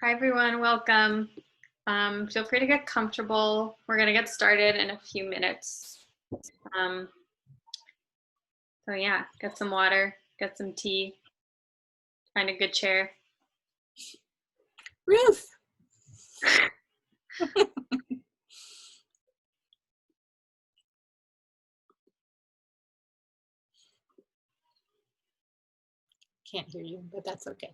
Hi everyone, welcome. Feel free to get comfortable. We're gonna get started in a few minutes. So yeah, get some water, get some tea, find a good chair. Ruth. Can't hear you, but that's okay.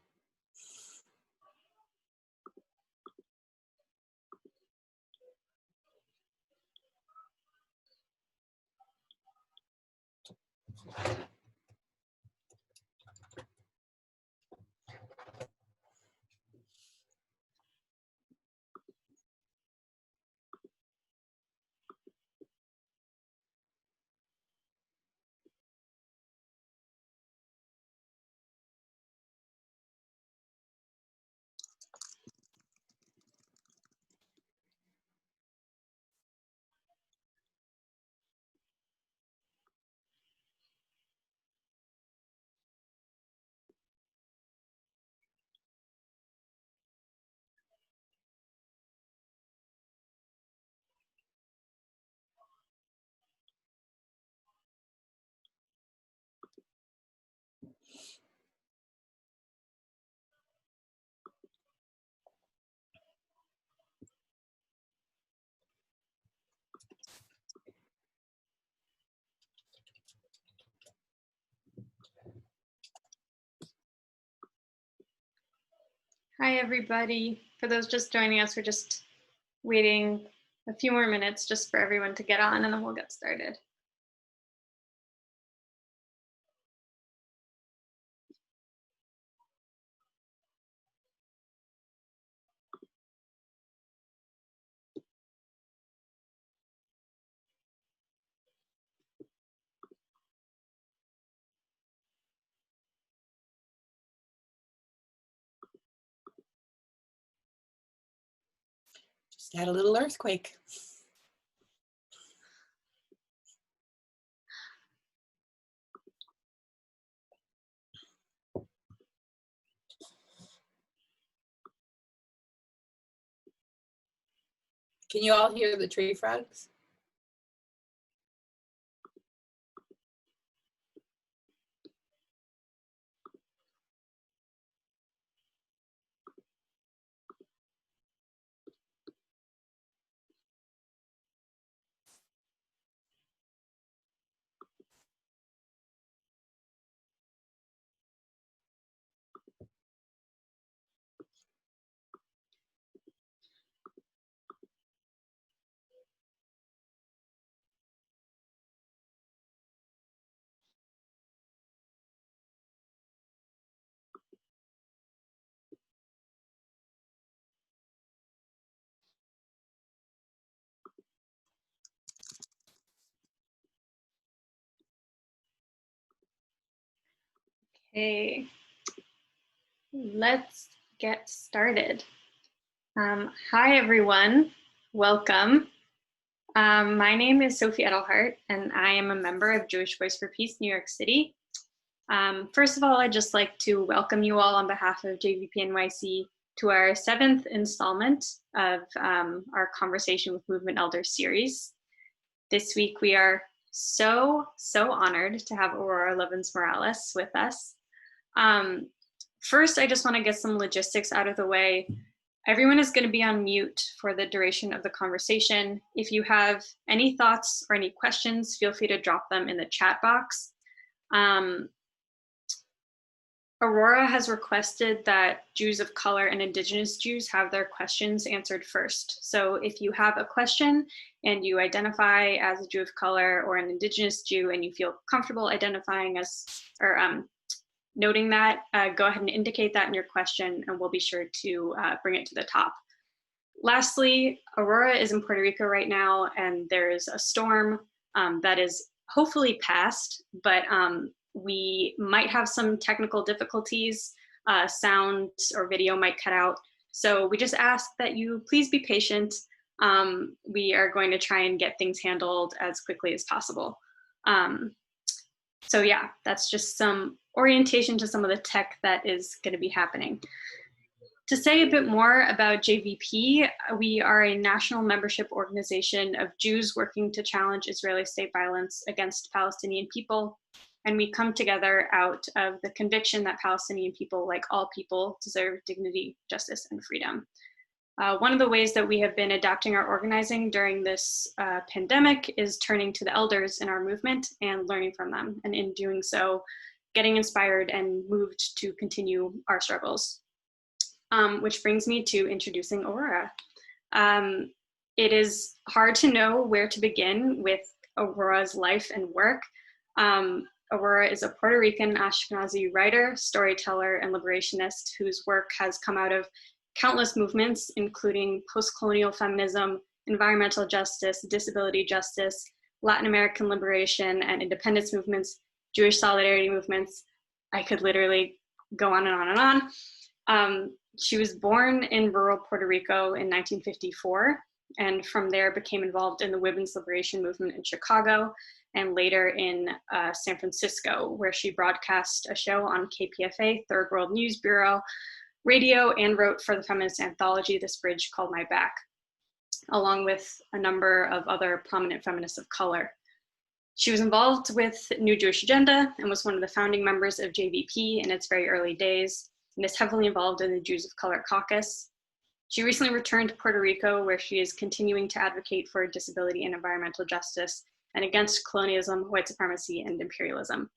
Hi everybody. For those just joining us, we're just waiting a few more minutes just for everyone to get on and then we'll get started. Just had a little earthquake. Can you all hear the tree frogs? Okay, let's get started. Hi everyone, welcome. My name is Sophie Edelhart and I am a member of Jewish Voice for Peace, New York City. First of all, I'd just like to welcome you all on behalf of JVP-NYC to our 7th installment of our Conversation with Movement Elders series. This week we are so honored to have Aurora Levins Morales with us. First, I just want to get some logistics out of the way. Everyone is going to be on mute for the duration of the conversation. If you have any thoughts or any questions, feel free to drop them in the chat box. Aurora has requested that Jews of color and Indigenous Jews have their questions answered first. So if you have a question and you identify as a Jew of color or an Indigenous Jew and you feel comfortable identifying as or noting that, go ahead and indicate that in your question and we'll be sure to bring it to the top. Lastly, Aurora is in Puerto Rico right now and there is a storm that is hopefully past, but we might have some technical difficulties. Sound or video might cut out. So we just ask that you please be patient. We are going to try and get things handled as quickly as possible. So yeah, that's just some orientation to some of the tech that is going to be happening. To say a bit more about JVP, we are a national membership organization of Jews working to challenge Israeli state violence against Palestinian people. And we come together out of the conviction that Palestinian people, like all people, deserve dignity, justice, and freedom. One of the ways that we have been adapting our organizing during this pandemic is turning to the elders in our movement and learning from them. And in doing so, getting inspired and moved to continue our struggles. Which brings me to introducing Aurora. It is hard to know where to begin with Aurora's life and work. Aurora is a Puerto Rican Ashkenazi writer, storyteller, and liberationist whose work has come out of countless movements, including post-colonial feminism, environmental justice, disability justice, Latin American liberation and independence movements, Jewish solidarity movements. I could literally go on and on and on. She was born in rural Puerto Rico in 1954, and from there became involved in the women's liberation movement in Chicago, and later in San Francisco, where she broadcast a show on KPFA, Third World News Bureau, radio, and wrote for the feminist anthology, This Bridge Called My Back, along with a number of other prominent feminists of color. She was involved with New Jewish Agenda and was one of the founding members of JVP in its very early days, and is heavily involved in the Jews of Color Caucus. She recently returned to Puerto Rico, where she is continuing to advocate for disability and environmental justice and against colonialism, white supremacy, and imperialism.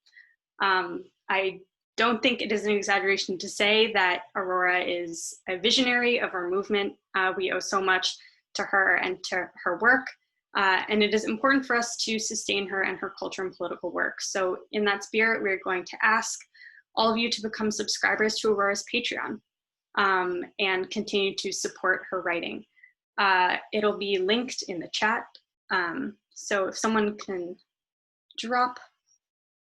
I don't think it is an exaggeration to say that Aurora is a visionary of our movement. We owe so much to her and to her work, and it is important for us to sustain her and her culture and political work. So in that spirit, we're going to ask all of you to become subscribers to Aurora's Patreon and continue to support her writing. It'll be linked in the chat. So if someone can drop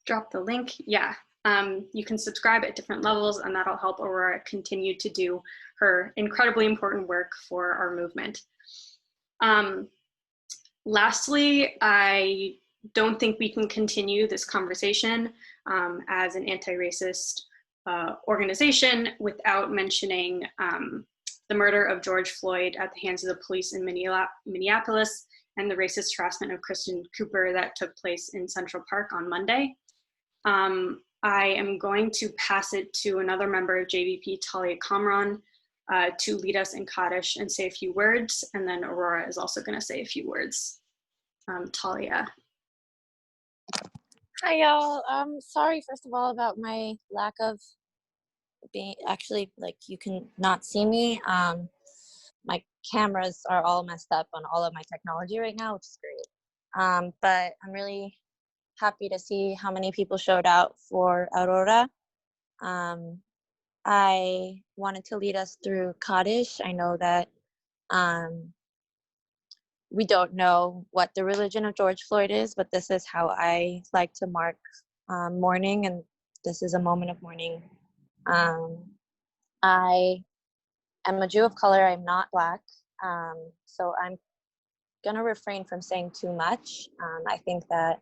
the link, yeah. You can subscribe at different levels, and that'll help Aurora continue to do her incredibly important work for our movement. Lastly, I don't think we can continue this conversation as an anti-racist organization without mentioning the murder of George Floyd at the hands of the police in Minneapolis and the racist harassment of Kristen Cooper that took place in Central Park on Monday. I am going to pass it to another member of JVP, Talia Kamran, to lead us in Kaddish and say a few words, and then Aurora is also going to say a few words. Talia. Hi, y'all. Sorry, first of all, about my lack of being actually, like, you can not see me. My cameras are all messed up on all of my technology right now, which is great. But I'm really happy to see how many people showed out for Aurora. I wanted to lead us through Kaddish. I know that we don't know what the religion of George Floyd is, but this is how I like to mark mourning, and this is a moment of mourning. I am a Jew of color. I'm not Black, so I'm gonna refrain from saying too much. I think that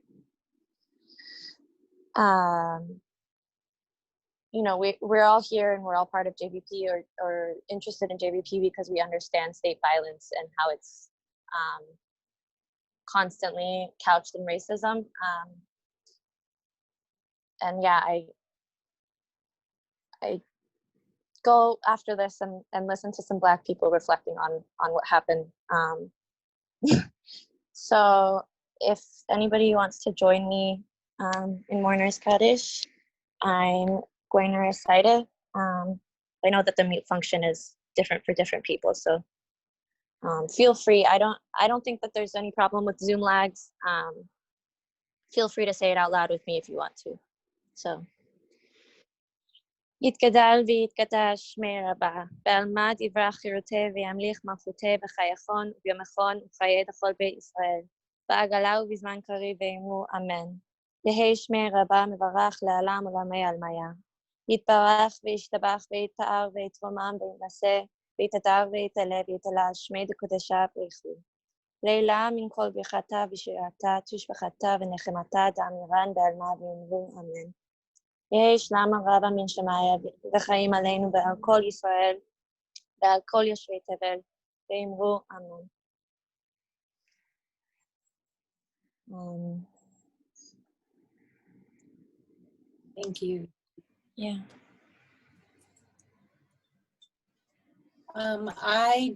you know, we're all here and we're all part of JVP or interested in JVP because we understand state violence and how it's constantly couched in racism. And yeah, I go after this and listen to some Black people reflecting on what happened. So if anybody wants to join me in Mourner's Kaddish, I'm going to recite it. I know that the mute function is different for different people, so feel free. I don't think that there's any problem with Zoom lags. Feel free to say it out loud with me if you want to. So יתגדל ויתקדש שמי רבה, בעלמד יברח חירותי וימליך מלכותי בחייכון וביומכון וחיי דכל בית ישראל, בעגלה ובזמן קריב ואמרו אמן. יהי שמי רבה מברך לעלם ולמי עלמיה. יתברך וישתבח ויתאר ויתרומם ויתנשא ויתהדר ויתעלה ויתעלה שמי דקודשה בריחו. לילה מן כל ברכתה ושירתה תשבחתה ונחמתה דאמירן בעלמה ואמרו אמן. יהי שלמה רבה מן שמיה וחיים עלינו ועל כל ישראל ועל כל יושבי תבל, ואמרו אמן. Thank you. Yeah. I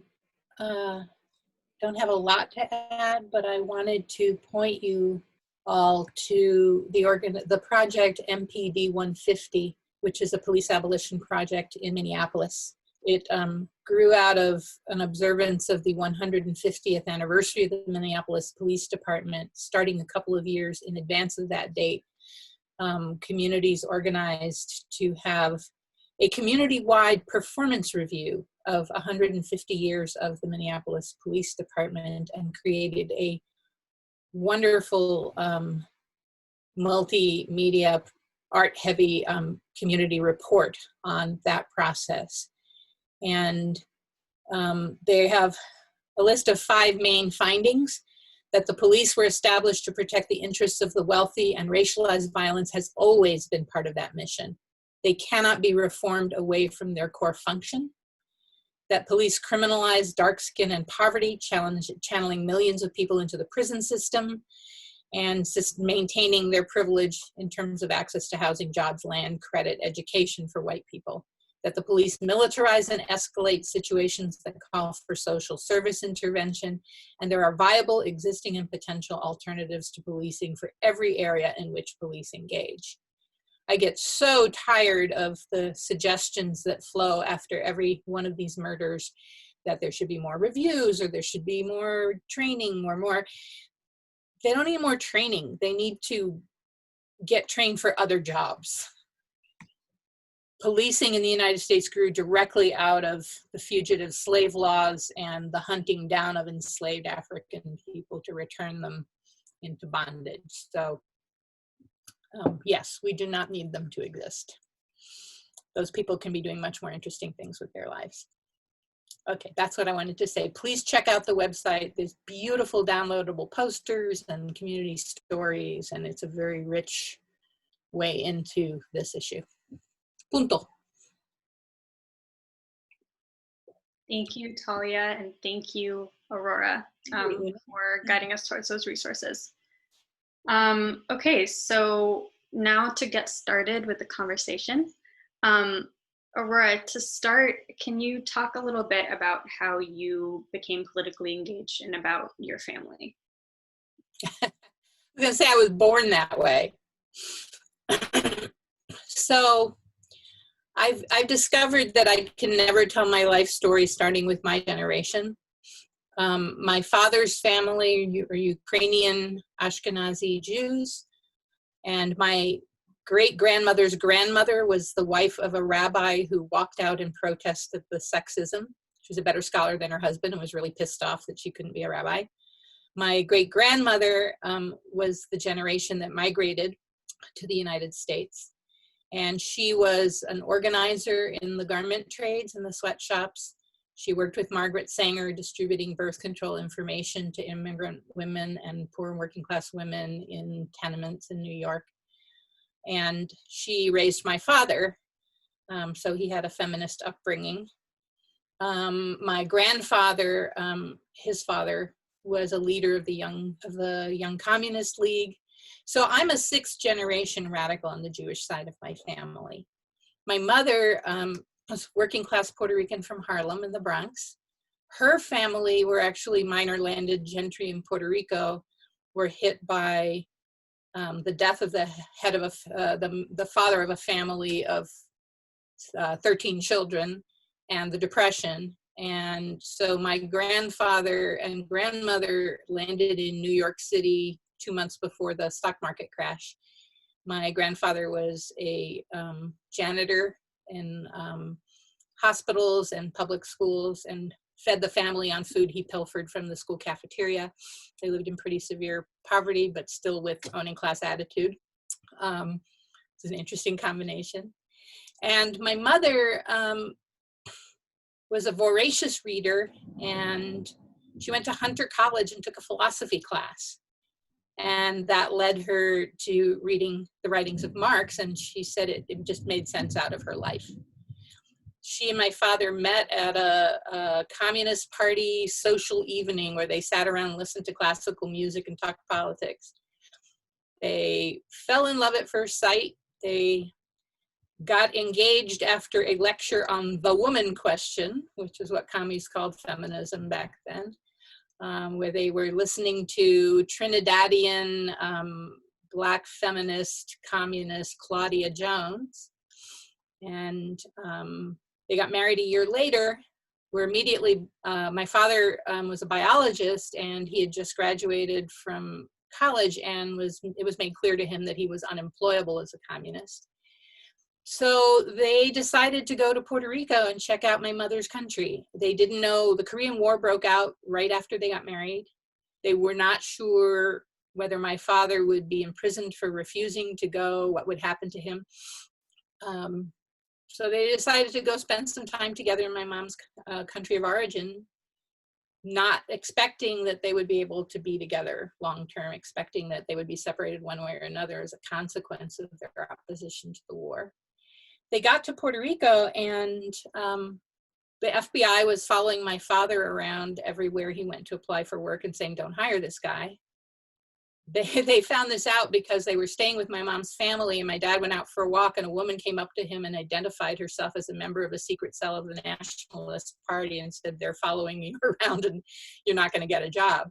don't have a lot to add, but I wanted to point you all to the project MPD 150, which is a police abolition project in Minneapolis. It grew out of an observance of the 150th anniversary of the Minneapolis Police Department, starting a couple of years in advance of that date. Communities organized to have a community-wide performance review of 150 years of the Minneapolis Police Department and created a wonderful multimedia, art-heavy community report on that process. And they have a list of 5 main findings: that the police were established to protect the interests of the wealthy, and racialized violence has always been part of that mission. They cannot be reformed away from their core function. That police criminalize dark skin and poverty, channeling millions of people into the prison system, and maintaining their privilege in terms of access to housing, jobs, land, credit, education for white people. That the police militarize and escalate situations that call for social service intervention, and there are viable, existing, and potential alternatives to policing for every area in which police engage. I get so tired of the suggestions that flow after every one of these murders that there should be more reviews, or there should be more training, or more. They don't need more training. They need to get trained for other jobs. Policing in the United States grew directly out of the fugitive slave laws and the hunting down of enslaved African people to return them into bondage. So yes, we do not need them to exist. Those people can be doing much more interesting things with their lives. Okay, that's what I wanted to say. Please check out the website. There's beautiful downloadable posters and community stories, and it's a very rich way into this issue. Punto. Thank you, Talia, and thank you, Aurora, for guiding us towards those resources. Okay, so now to get started with the conversation. Aurora, to start, can you talk a little bit about how you became politically engaged and about your family? I was gonna say I was born that way. So I've discovered that I can never tell my life story starting with my generation. My father's family are Ukrainian Ashkenazi Jews, and my great-grandmother's grandmother was the wife of a rabbi who walked out in protest of the sexism. She was a better scholar than her husband and was really pissed off that she couldn't be a rabbi. My great-grandmother was the generation that migrated to the United States. And she was an organizer in the garment trades and the sweatshops. She worked with Margaret Sanger distributing birth control information to immigrant women and poor and working class women in tenements in New York. And she raised my father, so he had a feminist upbringing. My grandfather, his father, was a leader of the Young Communist League. So I'm a 6th generation radical on the Jewish side of my family. My mother was working class Puerto Rican from Harlem in the Bronx. Her family were actually minor landed gentry in Puerto Rico, were hit by the death of the head of the father of a family of 13 children and the Depression. And so my grandfather and grandmother landed in New York City 2 months before the stock market crash. My grandfather was a janitor in hospitals and public schools and fed the family on food he pilfered from the school cafeteria. They lived in pretty severe poverty, but still with owning class attitude. It's an interesting combination. And my mother was a voracious reader, and she went to Hunter College and took a philosophy class. And that led her to reading the writings of Marx, and she said it just made sense out of her life. she and my father met at a Communist Party social evening where they sat around and listened to classical music and talked politics. They fell in love at first sight. They got engaged after a lecture on the woman question, which is what commies called feminism back then, where they were listening to Trinidadian Black feminist communist Claudia Jones. And they got married a year later, where immediately, my father was a biologist, and he had just graduated from college, and it was made clear to him that he was unemployable as a communist. So they decided to go to Puerto Rico and check out my mother's country. They didn't know the Korean War broke out right after they got married. They were not sure whether my father would be imprisoned for refusing to go, what would happen to him. So they decided to go spend some time together in my mom's country of origin, not expecting that they would be able to be together long-term, expecting that they would be separated one way or another as a consequence of their opposition to the war. They got to Puerto Rico, and the FBI was following my father around everywhere he went to apply for work and saying, don't hire this guy. They found this out because they were staying with my mom's family, and my dad went out for a walk, and a woman came up to him and identified herself as a member of a secret cell of the Nationalist Party and said, they're following you around and you're not going to get a job.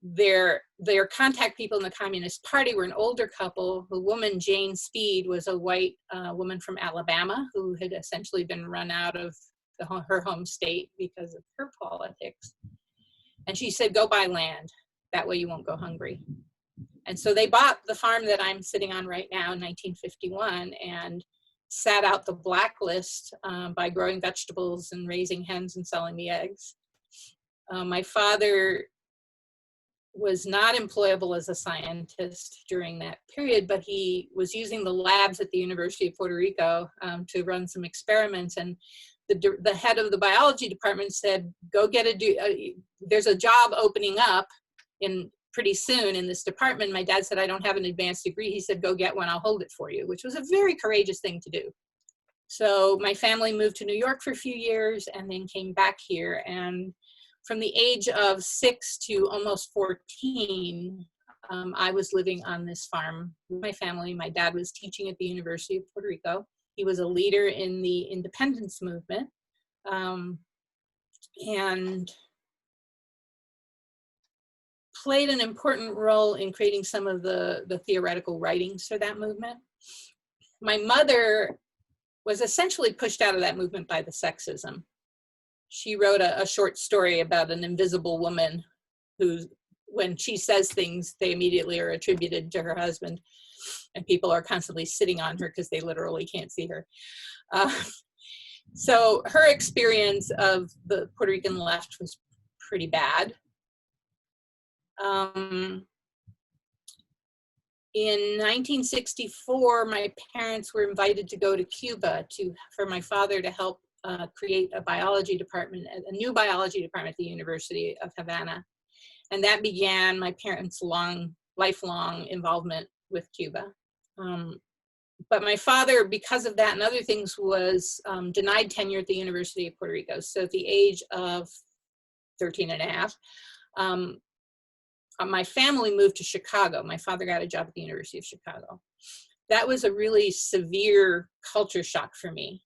Their contact people in the Communist Party were an older couple. The woman, Jane Speed, was a white woman from Alabama who had essentially been run out of her home state because of her politics. And she said, go buy land. That way you won't go hungry. And so they bought the farm that I'm sitting on right now in 1951 and sat out the blacklist by growing vegetables and raising hens and selling the eggs. My father was not employable as a scientist during that period, but he was using the labs at the University of Puerto Rico to run some experiments. And the head of the biology department said, go get there's a job opening up pretty soon in this department. My dad said, I don't have an advanced degree. He said, go get one, I'll hold it for you, which was a very courageous thing to do. So my family moved to New York for a few years and then came back here. And from the age of 6 to almost 14, I was living on this farm with my family. My dad was teaching at the University of Puerto Rico. He was a leader in the independence movement. And played an important role in creating some of the theoretical writings for that movement. My mother was essentially pushed out of that movement by the sexism. She wrote a short story about an invisible woman who, when she says things, they immediately are attributed to her husband, and people are constantly sitting on her because they literally can't see her. So her experience of the Puerto Rican left was pretty bad. In 1964, my parents were invited to go to Cuba for my father to help create a biology department, a new biology department at the University of Havana. And that began my parents' lifelong involvement with Cuba. But my father, because of that and other things, was denied tenure at the University of Puerto Rico. So at the age of 13 and a half, my family moved to Chicago. My father got a job at the University of Chicago. That was a really severe culture shock for me.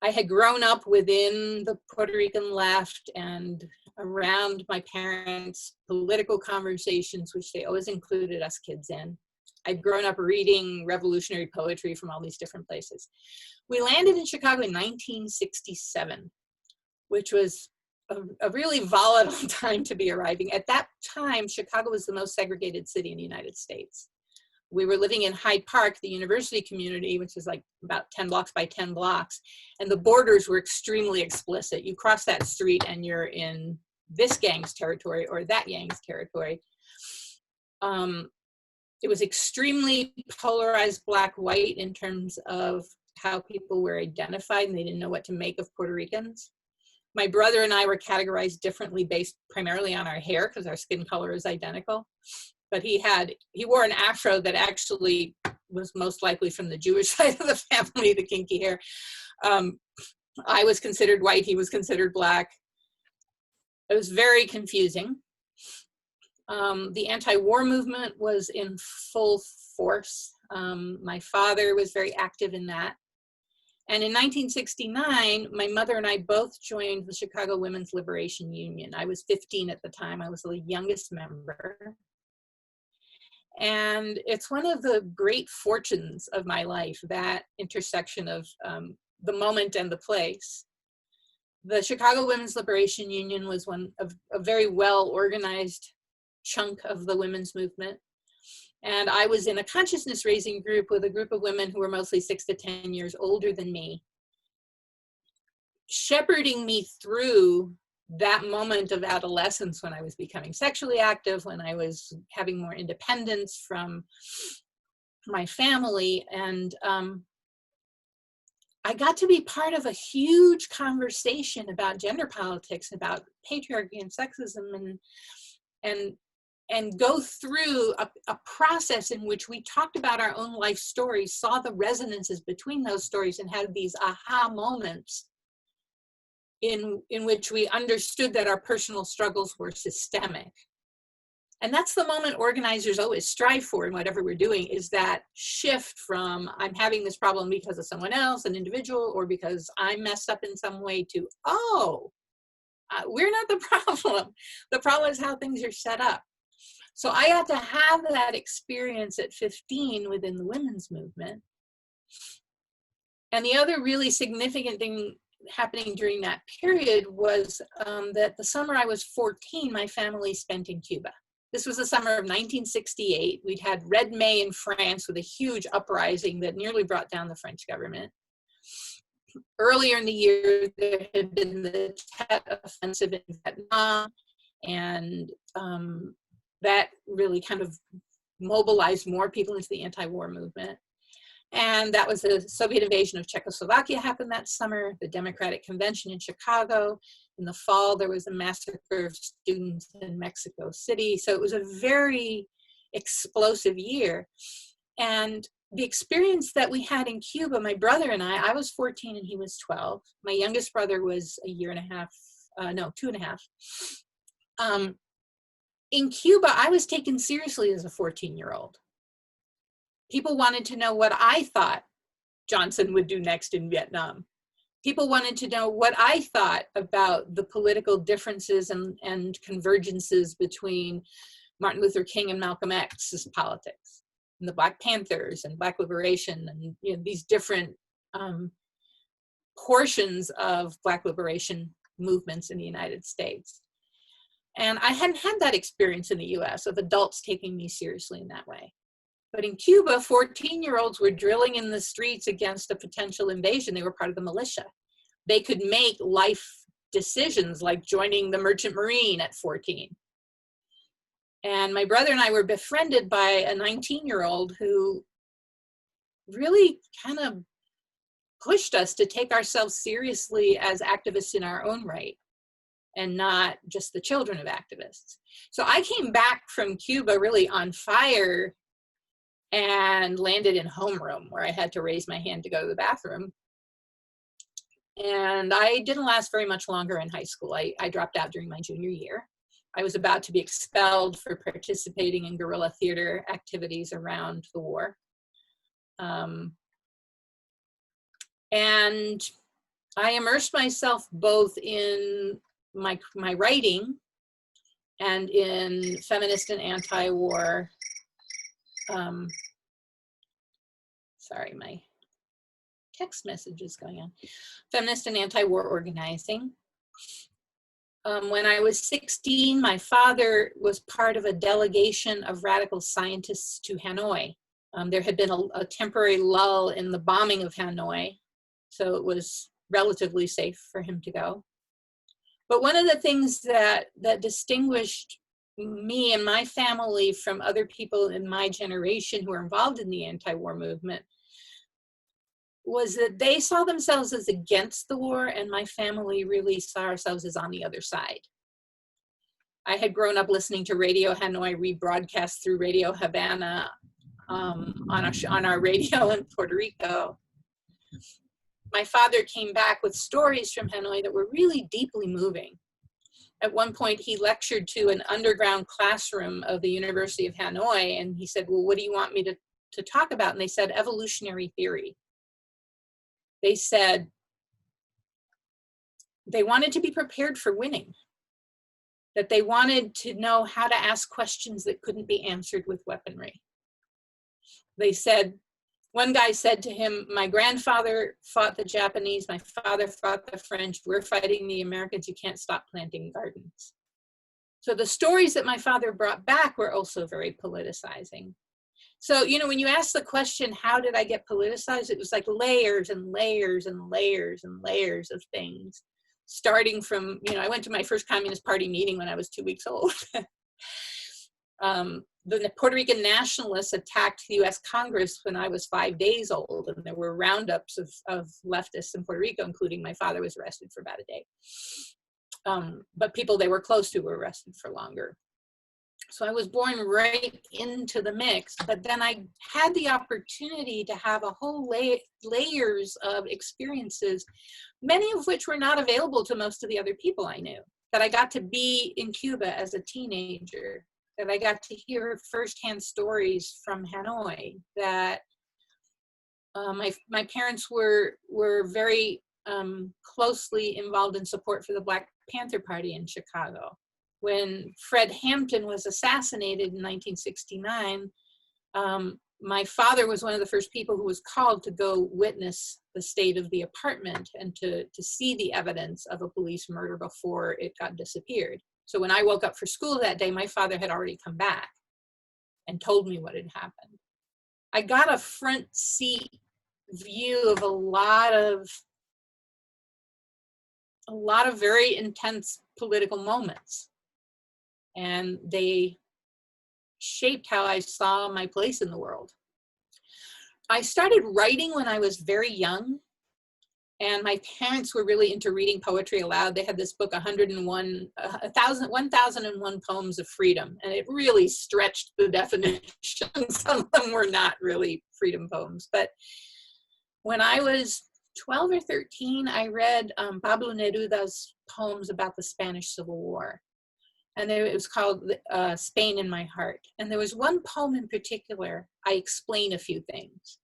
I had grown up within the Puerto Rican left and around my parents' political conversations, which they always included us kids in. I'd grown up reading revolutionary poetry from all these different places. We landed in Chicago in 1967, which was a really volatile time to be arriving. At that time, Chicago was the most segregated city in the United States. We were living in Hyde Park, the university community, which is like about 10 blocks by 10 blocks. And the borders were extremely explicit. You cross that street and you're in this gang's territory or that gang's territory. It was extremely polarized black-white in terms of how people were identified, and they didn't know what to make of Puerto Ricans. My brother and I were categorized differently based primarily on our hair because our skin color is identical. but he wore an afro that actually was most likely from the Jewish side of the family, the kinky hair. I was considered white, he was considered black. It was very confusing. The anti-war movement was in full force. My father was very active in that. And in 1969, my mother and I both joined the Chicago Women's Liberation Union. I was 15 at the time. I was the youngest member. And it's one of the great fortunes of my life, that intersection of the moment and the place. The Chicago Women's Liberation Union was one of a very well-organized chunk of the women's movement. And I was in a consciousness raising group with a group of women who were mostly 6 to 10 years older than me, shepherding me through that moment of adolescence when I was becoming sexually active, when I was having more independence from my family. And I got to be part of a huge conversation about gender politics, about patriarchy and sexism, and go through a process in which we talked about our own life stories, saw the resonances between those stories, and had these aha moments in which we understood that our personal struggles were systemic. And that's the moment organizers always strive for in whatever we're doing, is that shift from I'm having this problem because of someone else, an individual, or because I'm messed up in some way, to, oh, we're not the problem. The problem is how things are set up. So I got to have that experience at 15 within the women's movement. And the other really significant thing happening during that period was that the summer I was 14, my family spent in Cuba. This was the summer of 1968. We'd had Red May in France with a huge uprising that nearly brought down the French government. Earlier in the year, there had been the Tet Offensive in Vietnam, and that really kind of mobilized more people into the anti-war movement. And that was the Soviet invasion of Czechoslovakia happened that summer, the Democratic Convention in Chicago. In the fall, there was a massacre of students in Mexico City. So it was a very explosive year. And the experience that we had in Cuba, my brother and I was 14 and he was 12. My youngest brother was 2.5. In Cuba, I was taken seriously as a 14-year-old. People wanted to know what I thought Johnson would do next in Vietnam. People wanted to know what I thought about the political differences and convergences between Martin Luther King and Malcolm X's politics, and the Black Panthers and Black liberation, and these different portions of Black liberation movements in the United States. And I hadn't had that experience in the US of adults taking me seriously in that way. But in Cuba, 14-year-olds were drilling in the streets against a potential invasion. They were part of the militia. They could make life decisions like joining the Merchant Marine at 14. And my brother and I were befriended by a 19-year-old who really kind of pushed us to take ourselves seriously as activists in our own right, and not just the children of activists. So I came back from Cuba really on fire and landed in homeroom, where I had to raise my hand to go to the bathroom. And I didn't last very much longer in high school. I dropped out during my junior year. I was about to be expelled for participating in guerrilla theater activities around the war. And I immersed myself both in my writing and in feminist and anti-war. Sorry, my text message is going on. Feminist and anti-war organizing. When I was 16, my father was part of a delegation of radical scientists to Hanoi. There had been a temporary lull in the bombing of Hanoi, so it was relatively safe for him to go. But one of the things that distinguished me and my family from other people in my generation who were involved in the anti-war movement was that they saw themselves as against the war, and my family really saw ourselves as on the other side. I had grown up listening to Radio Hanoi rebroadcast through Radio Havana on our radio in Puerto Rico. My father came back with stories from Hanoi that were really deeply moving. At one point, he lectured to an underground classroom of the University of Hanoi, and he said, well, what do you want me to talk about? And they said, evolutionary theory. They said they wanted to be prepared for winning, that they wanted to know how to ask questions that couldn't be answered with weaponry. They said, one guy said to him, my grandfather fought the Japanese, my father fought the French, we're fighting the Americans, you can't stop planting gardens. So the stories that my father brought back were also very politicizing. So, you know, when you ask the question, how did I get politicized? It was like layers and layers and layers and layers of things. Starting from, you know, I went to my first Communist Party meeting when I was 2 weeks old. The Puerto Rican nationalists attacked the US Congress when I was 5 days old, and there were roundups of leftists in Puerto Rico, including my father was arrested for about a day. But people they were close to were arrested for longer. So I was born right into the mix, but then I had the opportunity to have a whole layers of experiences, many of which were not available to most of the other people I knew. That I got to be in Cuba as a teenager, that I got to hear firsthand stories from Hanoi, that my parents were very closely involved in support for the Black Panther Party in Chicago. When Fred Hampton was assassinated in 1969, my father was one of the first people who was called to go witness the state of the apartment and to see the evidence of a police murder before it got disappeared. So when I woke up for school that day, my father had already come back and told me what had happened. I got a front seat view of a lot of very intense political moments. And they shaped how I saw my place in the world. I started writing when I was very young, and my parents were really into reading poetry aloud. They had this book, 1001 Poems of Freedom, and it really stretched the definition. Some of them were not really freedom poems. But when I was 12 or 13, I read Pablo Neruda's poems about the Spanish Civil War. And it was called Spain in My Heart. And there was one poem in particular, I explain a few things,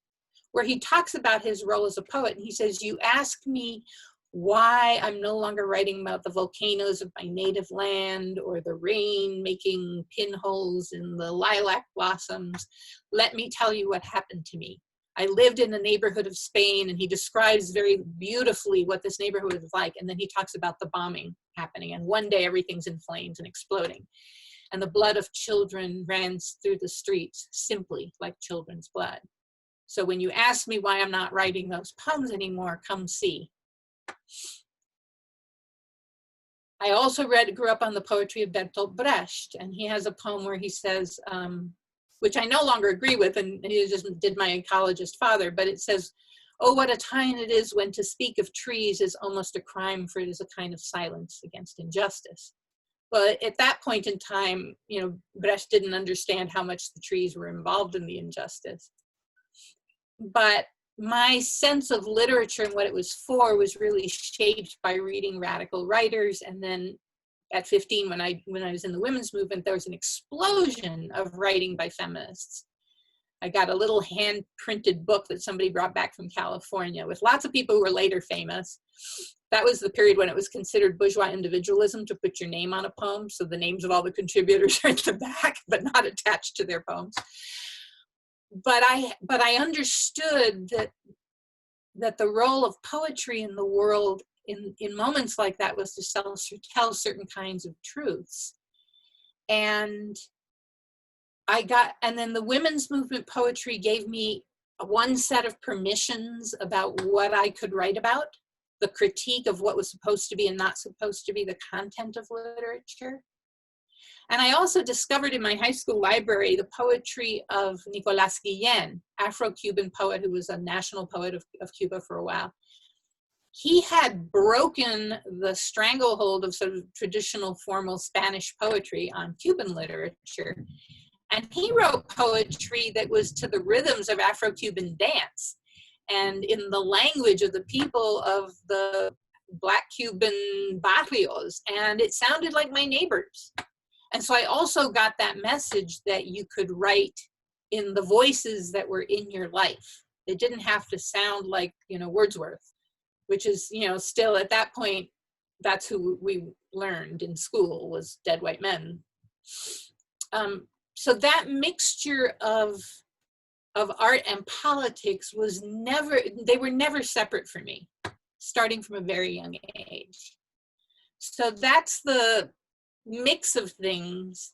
where he talks about his role as a poet. And he says, you ask me why I'm no longer writing about the volcanoes of my native land or the rain making pinholes in the lilac blossoms. Let me tell you what happened to me. I lived in a neighborhood of Spain, and he describes very beautifully what this neighborhood was like. And then he talks about the bombing happening. And one day everything's in flames and exploding. And the blood of children ran through the streets, simply like children's blood. So when you ask me why I'm not writing those poems anymore, come see. I also grew up on the poetry of Bertolt Brecht. And he has a poem where he says, which I no longer agree with, and he just did my ecologist father, but it says, oh, what a time it is when to speak of trees is almost a crime, for it is a kind of silence against injustice. But at that point in time, you know, Brecht didn't understand how much the trees were involved in the injustice. But my sense of literature and what it was for was really shaped by reading radical writers. And then at 15, when I was in the women's movement, there was an explosion of writing by feminists. I got a little hand-printed book that somebody brought back from California with lots of people who were later famous. That was the period when it was considered bourgeois individualism to put your name on a poem. So the names of all the contributors are in the back, but not attached to their poems. But I understood that the role of poetry in the world in moments like that was to tell certain kinds of truths. And then the women's movement poetry gave me one set of permissions about what I could write about, the critique of what was supposed to be and not supposed to be the content of literature. And I also discovered in my high school library the poetry of Nicolás Guillén, Afro-Cuban poet who was a national poet of Cuba for a while. he had broken the stranglehold of sort of traditional formal Spanish poetry on Cuban literature. And he wrote poetry that was to the rhythms of Afro-Cuban dance and in the language of the people of the Black Cuban barrios. And it sounded like my neighbors. And so I also got that message that you could write in the voices that were in your life. It didn't have to sound like, Wordsworth, which is, still at that point, that's who we learned in school was dead white men. So that mixture of art and politics they were never separate for me, starting from a very young age. So that's the mix of things.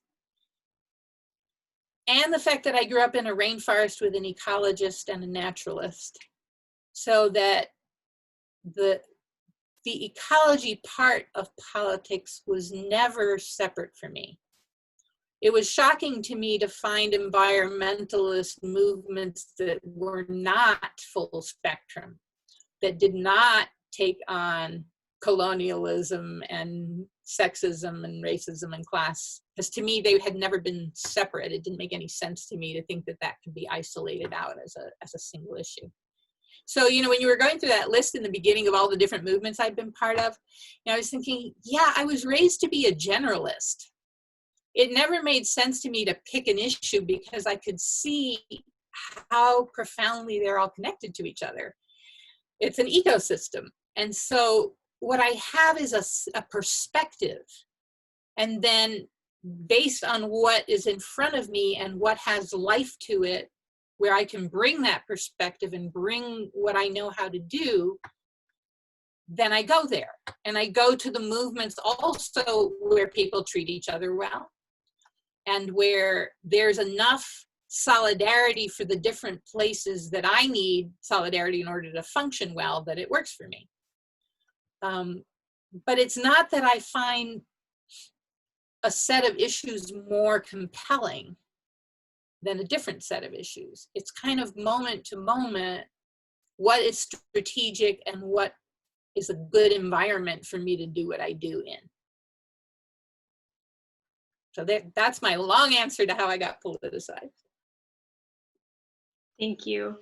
And the fact that I grew up in a rainforest with an ecologist and a naturalist, so that the ecology part of politics was never separate for me. It was shocking to me to find environmentalist movements that were not full spectrum, that did not take on colonialism and sexism and racism and class. Because to me, they had never been separate. It didn't make any sense to me to think that that could be isolated out as a single issue. So, when you were going through that list in the beginning of all the different movements I'd been part of, I was thinking, yeah, I was raised to be a generalist. It never made sense to me to pick an issue because I could see how profoundly they're all connected to each other. It's an ecosystem. And so what I have is a perspective. And then based on what is in front of me and what has life to it, where I can bring that perspective and bring what I know how to do, then I go there. And I go to the movements also where people treat each other well and where there's enough solidarity for the different places that I need solidarity in order to function well, that it works for me. But it's not that I find a set of issues more compelling than a different set of issues. It's kind of moment to moment, what is strategic and what is a good environment for me to do what I do in. So that's my long answer to how I got politicized. Thank you.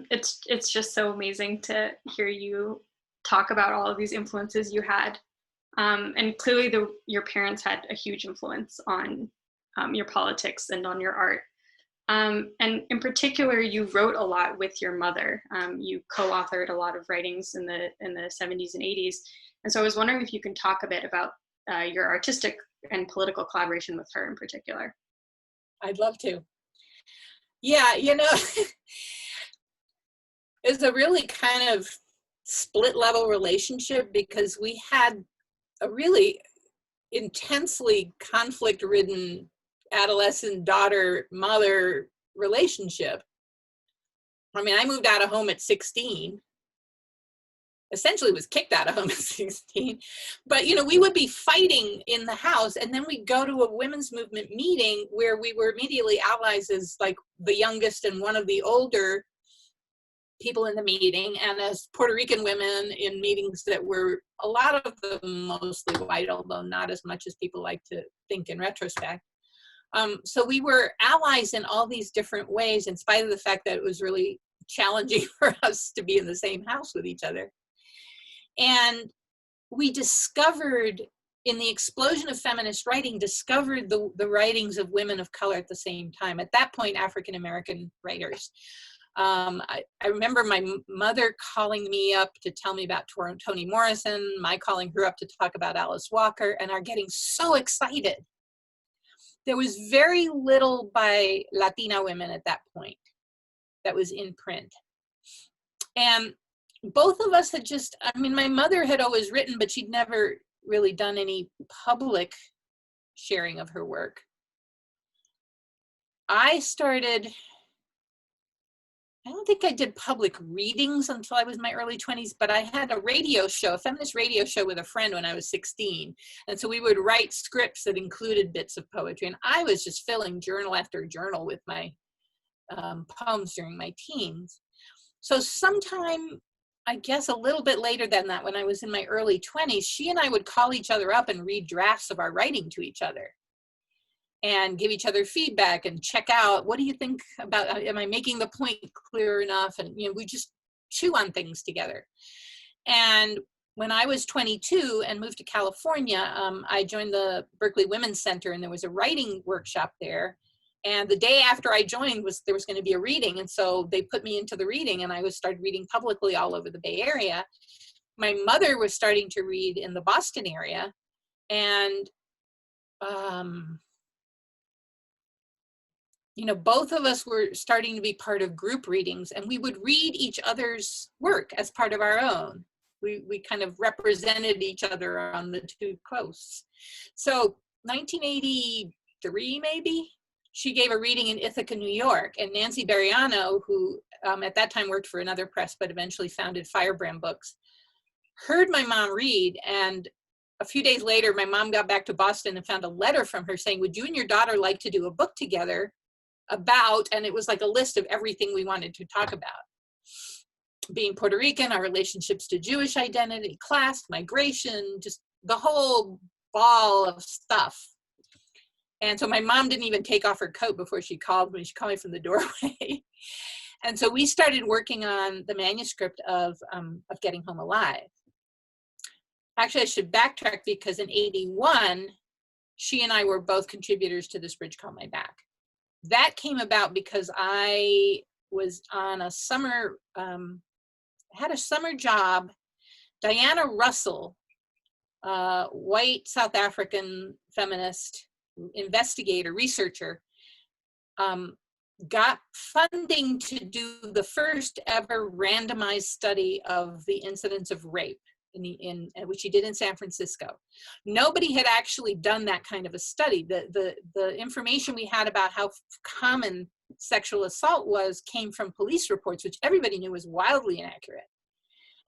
It's just so amazing to hear you talk about all of these influences you had. And clearly your parents had a huge influence on your politics and on your art. And in particular, you wrote a lot with your mother. You co-authored a lot of writings in the 70s and 80s. And so I was wondering if you can talk a bit about your artistic and political collaboration with her in particular. I'd love to. Yeah, it's a really kind of split level relationship because we had a really intensely conflict ridden adolescent daughter-mother relationship. I mean, I moved out of home at 16, essentially was kicked out of home at 16, but we would be fighting in the house, and then we'd go to a women's movement meeting where we were immediately allies as like the youngest and one of the older people in the meeting, and as Puerto Rican women in meetings that were a lot of them mostly white, although not as much as people like to think in retrospect. So we were allies in all these different ways, in spite of the fact that it was really challenging for us to be in the same house with each other. And we discovered, in the explosion of feminist writing, discovered the writings of women of color at the same time. At that point, African-American writers. I remember my mother calling me up to tell me about Toni Morrison, my calling her up to talk about Alice Walker, and are getting so excited. There was very little by Latina women at that point that was in print. And both of us had my mother had always written, but she'd never really done any public sharing of her work. I don't think I did public readings until I was in my early 20s, but I had a feminist radio show with a friend when I was 16. And so we would write scripts that included bits of poetry. And I was just filling journal after journal with my poems during my teens. So sometime I guess a little bit later than that, when I was in my early 20s, she and I would call each other up and read drafts of our writing to each other and give each other feedback and check out, what do you think about, am I making the point clear enough? And, you know, we just chew on things together. And when I was 22 and moved to California, I joined the Berkeley Women's Center, and there was a writing workshop there. And the day after I joined there was going to be a reading. And so they put me into the reading, and I started reading publicly all over the Bay Area. My mother was starting to read in the Boston area. And, you know, both of us were starting to be part of group readings, and we would read each other's work as part of our own. We kind of represented each other on the two coasts. So 1983, maybe, she gave a reading in Ithaca, New York, and Nancy Bariano, who at that time worked for another press, but eventually founded Firebrand Books, heard my mom read. And a few days later, my mom got back to Boston and found a letter from her saying, would you and your daughter like to do a book together about, and it was like a list of everything we wanted to talk about. Being Puerto Rican, our relationships to Jewish identity, class, migration, just the whole ball of stuff. And so my mom didn't even take off her coat before she called me. She called me from the doorway. And so we started working on the manuscript of Getting Home Alive. Actually, I should backtrack, because in '81, she and I were both contributors to This Bridge Called My Back. That came about because I was on a summer, had a summer job. Diana Russell, white South African feminist investigator, researcher, got funding to do the first ever randomized study of the incidence of rape, which she did in San Francisco. Nobody had actually done that kind of a study. The information we had about how common sexual assault came from police reports, which everybody knew was wildly inaccurate.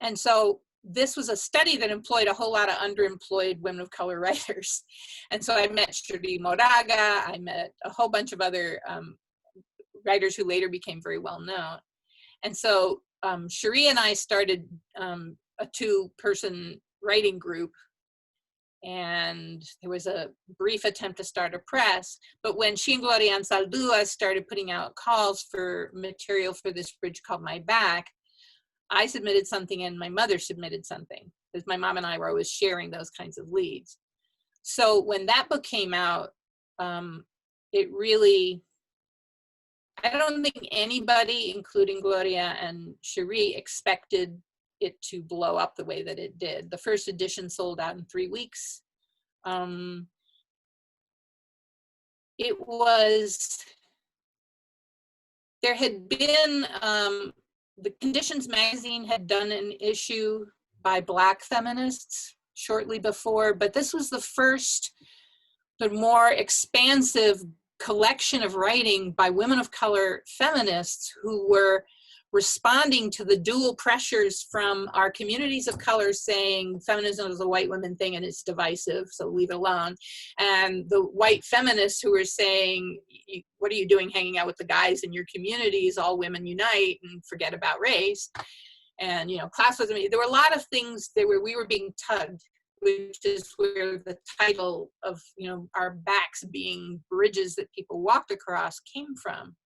And so this was a study that employed a whole lot of underemployed women of color writers. And so I met Shri Moraga, I met a whole bunch of other writers who later became very well known. And so Shri and I started a two-person writing group, and there was a brief attempt to start a press. But when she and Gloria Ansaldúa started putting out calls for material for This Bridge Called My Back, I submitted something and my mother submitted something, because my mom and I were always sharing those kinds of leads. So when that book came out, it really, I don't think anybody, including Gloria and Cherie, expected it to blow up the way that it did. The first edition sold out in 3 weeks. It was, there had been, the Conditions magazine had done an issue by Black feminists shortly before, but this was the first, the more expansive collection of writing by women of color feminists who were responding to the dual pressures from our communities of color saying feminism is a white women thing and it's divisive, so leave it alone. And the white feminists who were saying, what are you doing hanging out with the guys in your communities? All women unite and forget about race. And, you know, classism, there were a lot of things that we were being tugged, which is where the title of, you know, our backs being bridges that people walked across came from.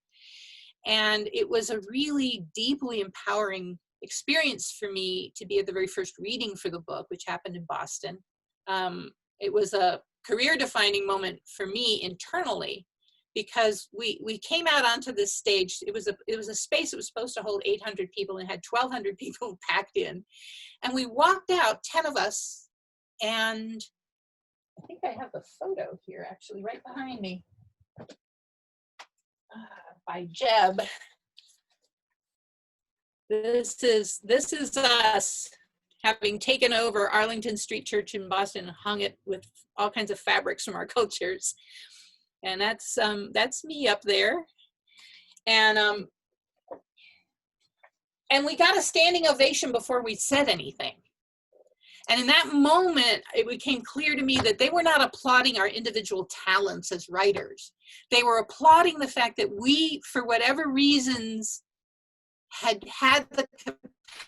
And it was a really deeply empowering experience for me to be at the very first reading for the book, which happened in Boston. It was a career-defining moment for me internally, because we came out onto this stage. It was a space that was supposed to hold 800 people and had 1,200 people packed in. And we walked out, 10 of us, and I think I have the photo here, actually, right behind me. By Jeb. This is us having taken over Arlington Street Church in Boston and hung it with all kinds of fabrics from our cultures. And that's me up there. And we got a standing ovation before we said anything. And in that moment, it became clear to me that they were not applauding our individual talents as writers. They were applauding the fact that we, for whatever reasons, had the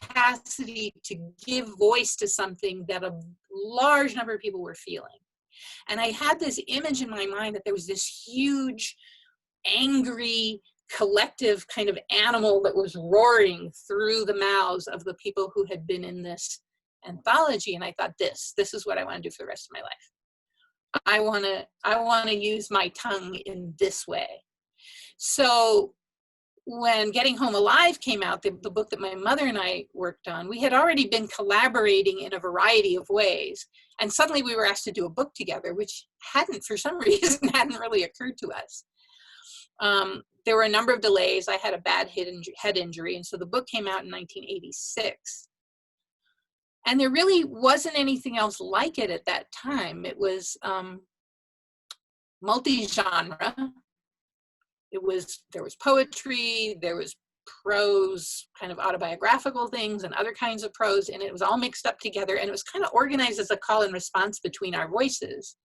capacity to give voice to something that a large number of people were feeling. And I had this image in my mind that there was this huge, angry, collective kind of animal that was roaring through the mouths of the people who had been in this anthology. And I thought, this is what I want to do for the rest of my life. I want to use my tongue in this way. So when Getting Home Alive came out, the book that my mother and I worked on, we had already been collaborating in a variety of ways. And suddenly we were asked to do a book together, which for some reason, hadn't really occurred to us. There were a number of delays. I had a bad head injury. And so the book came out in 1986. And there really wasn't anything else like it at that time. It was multi-genre. There was poetry, there was prose, kind of autobiographical things, and other kinds of prose, and it was all mixed up together, and it was kind of organized as a call and response between our voices.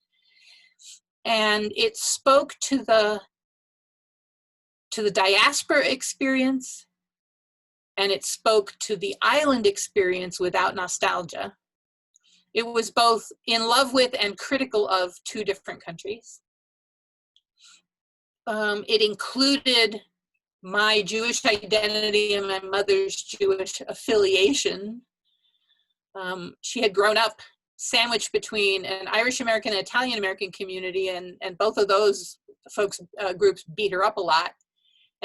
And it spoke to the diaspora experience, and it spoke to the island experience without nostalgia. It was both in love with and critical of two different countries. It included my Jewish identity and my mother's Jewish affiliation. She had grown up sandwiched between an Irish American and Italian American community, and both of those folks groups beat her up a lot.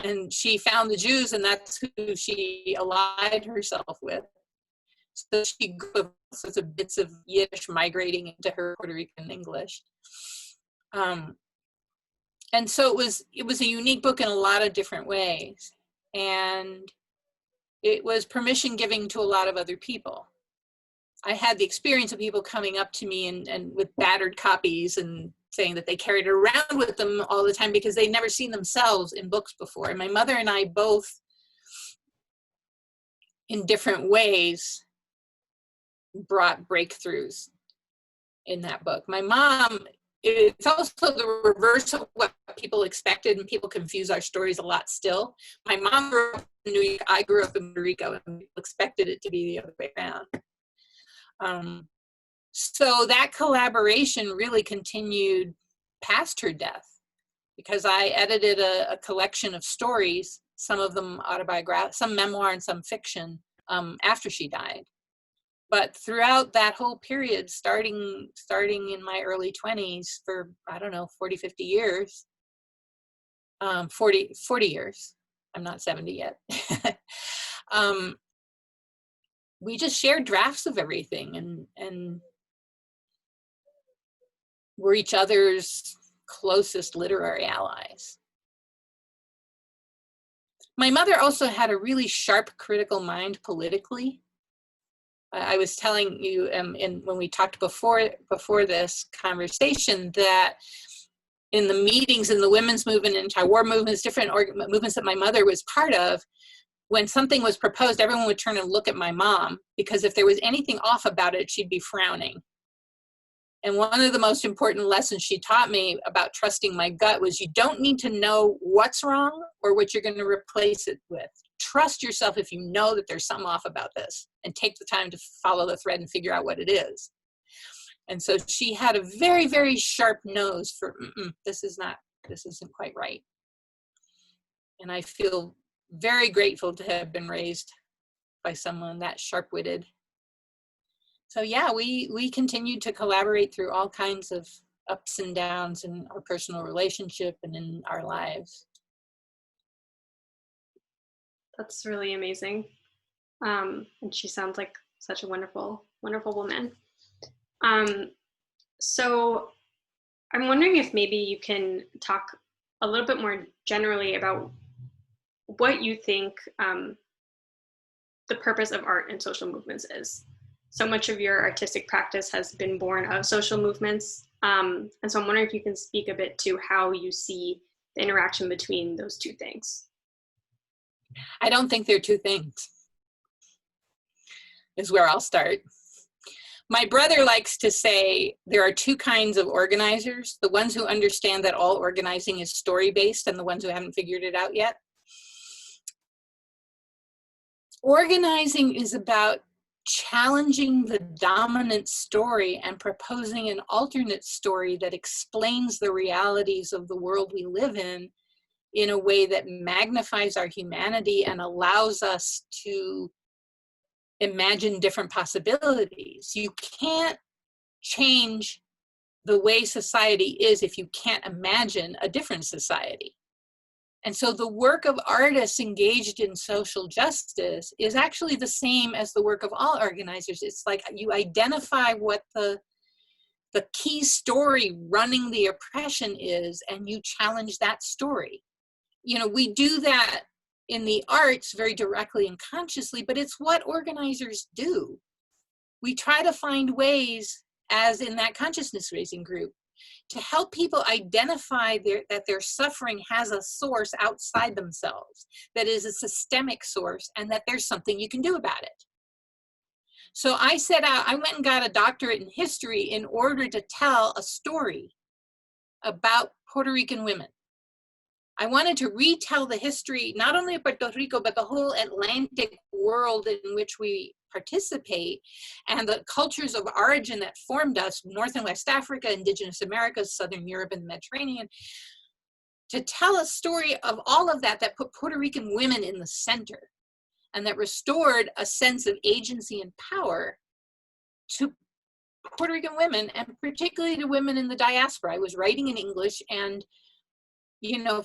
And she found the Jews, and that's who she allied herself with. So she grew up with sorts of bits of Yiddish migrating into her Puerto Rican English. And so it was a unique book in a lot of different ways. And it was permission giving to a lot of other people. I had the experience of people coming up to me and with battered copies and saying that they carried it around with them all the time because they'd never seen themselves in books before. And my mother and I both, in different ways, brought breakthroughs in that book. My mom, it's also the reverse of what people expected, and people confuse our stories a lot still. My mom grew up in New York, I grew up in Puerto Rico, and people expected it to be the other way around. So that collaboration really continued past her death, because I edited a collection of stories, some of them autobiographical, some memoir and some fiction, after she died. But throughout that whole period, starting in my early 20s for, I don't know, 40, 50 years, 40 years, I'm not 70 yet, we just shared drafts of everything and were each other's closest literary allies. My mother also had a really sharp critical mind politically. I was telling you when we talked before this conversation that in the meetings in the women's movement and anti-war movements, different movements that my mother was part of, when something was proposed, everyone would turn and look at my mom, because if there was anything off about it, she'd be frowning. And one of the most important lessons she taught me about trusting my gut was you don't need to know what's wrong or what you're going to replace it with. Trust yourself if you know that there's something off about this, and take the time to follow the thread and figure out what it is. And so she had a very, very sharp nose for, this isn't quite right. And I feel very grateful to have been raised by someone that sharp-witted. So yeah, we continued to collaborate through all kinds of ups and downs in our personal relationship and in our lives. That's really amazing. And she sounds like such a wonderful, wonderful woman. So I'm wondering if maybe you can talk a little bit more generally about what you think the purpose of art and social movements is. So much of your artistic practice has been born of social movements. And so I'm wondering if you can speak a bit to how you see the interaction between those two things. I don't think they're two things, is where I'll start. My brother likes to say there are two kinds of organizers, the ones who understand that all organizing is story-based and the ones who haven't figured it out yet. Organizing is about challenging the dominant story and proposing an alternate story that explains the realities of the world we live in a way that magnifies our humanity and allows us to imagine different possibilities. You can't change the way society is if you can't imagine a different society. And so the work of artists engaged in social justice is actually the same as the work of all organizers. It's like you identify what the key story running the oppression is, and you challenge that story. You know, we do that in the arts very directly and consciously, but it's what organizers do. We try to find ways, as in that consciousness raising group, to help people identify that their suffering has a source outside themselves, that is a systemic source, and that there's something you can do about it. So I set out, I went and got a doctorate in history in order to tell a story about Puerto Rican women. I wanted to retell the history, not only of Puerto Rico, but the whole Atlantic world in which we participate, and the cultures of origin that formed us, North and West Africa, Indigenous Americas, Southern Europe, and the Mediterranean, to tell a story of all of that that put Puerto Rican women in the center, and that restored a sense of agency and power to Puerto Rican women, and particularly to women in the diaspora. I was writing in English, and you know,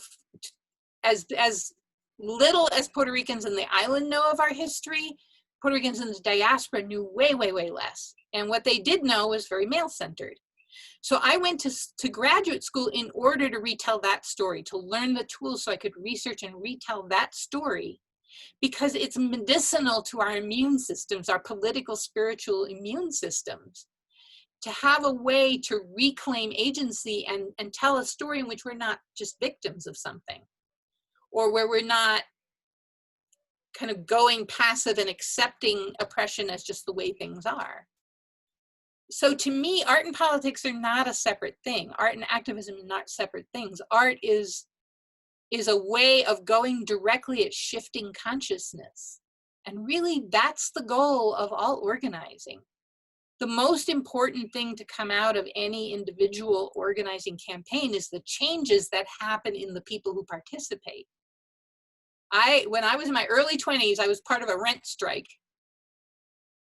as little as Puerto Ricans in the island know of our history, Puerto Ricans in the diaspora knew way, way, way less. And what they did know was very male-centered. So I went to graduate school in order to retell that story, to learn the tools so I could research and retell that story, because it's medicinal to our immune systems, our political, spiritual immune systems, to have a way to reclaim agency and tell a story in which we're not just victims of something, or where we're not kind of going passive and accepting oppression as just the way things are. So to me, art and politics are not a separate thing. Art and activism are not separate things. Art is a way of going directly at shifting consciousness. And really, that's the goal of all organizing. The most important thing to come out of any individual organizing campaign is the changes that happen in the people who participate. When I was in my early 20s, I was part of a rent strike.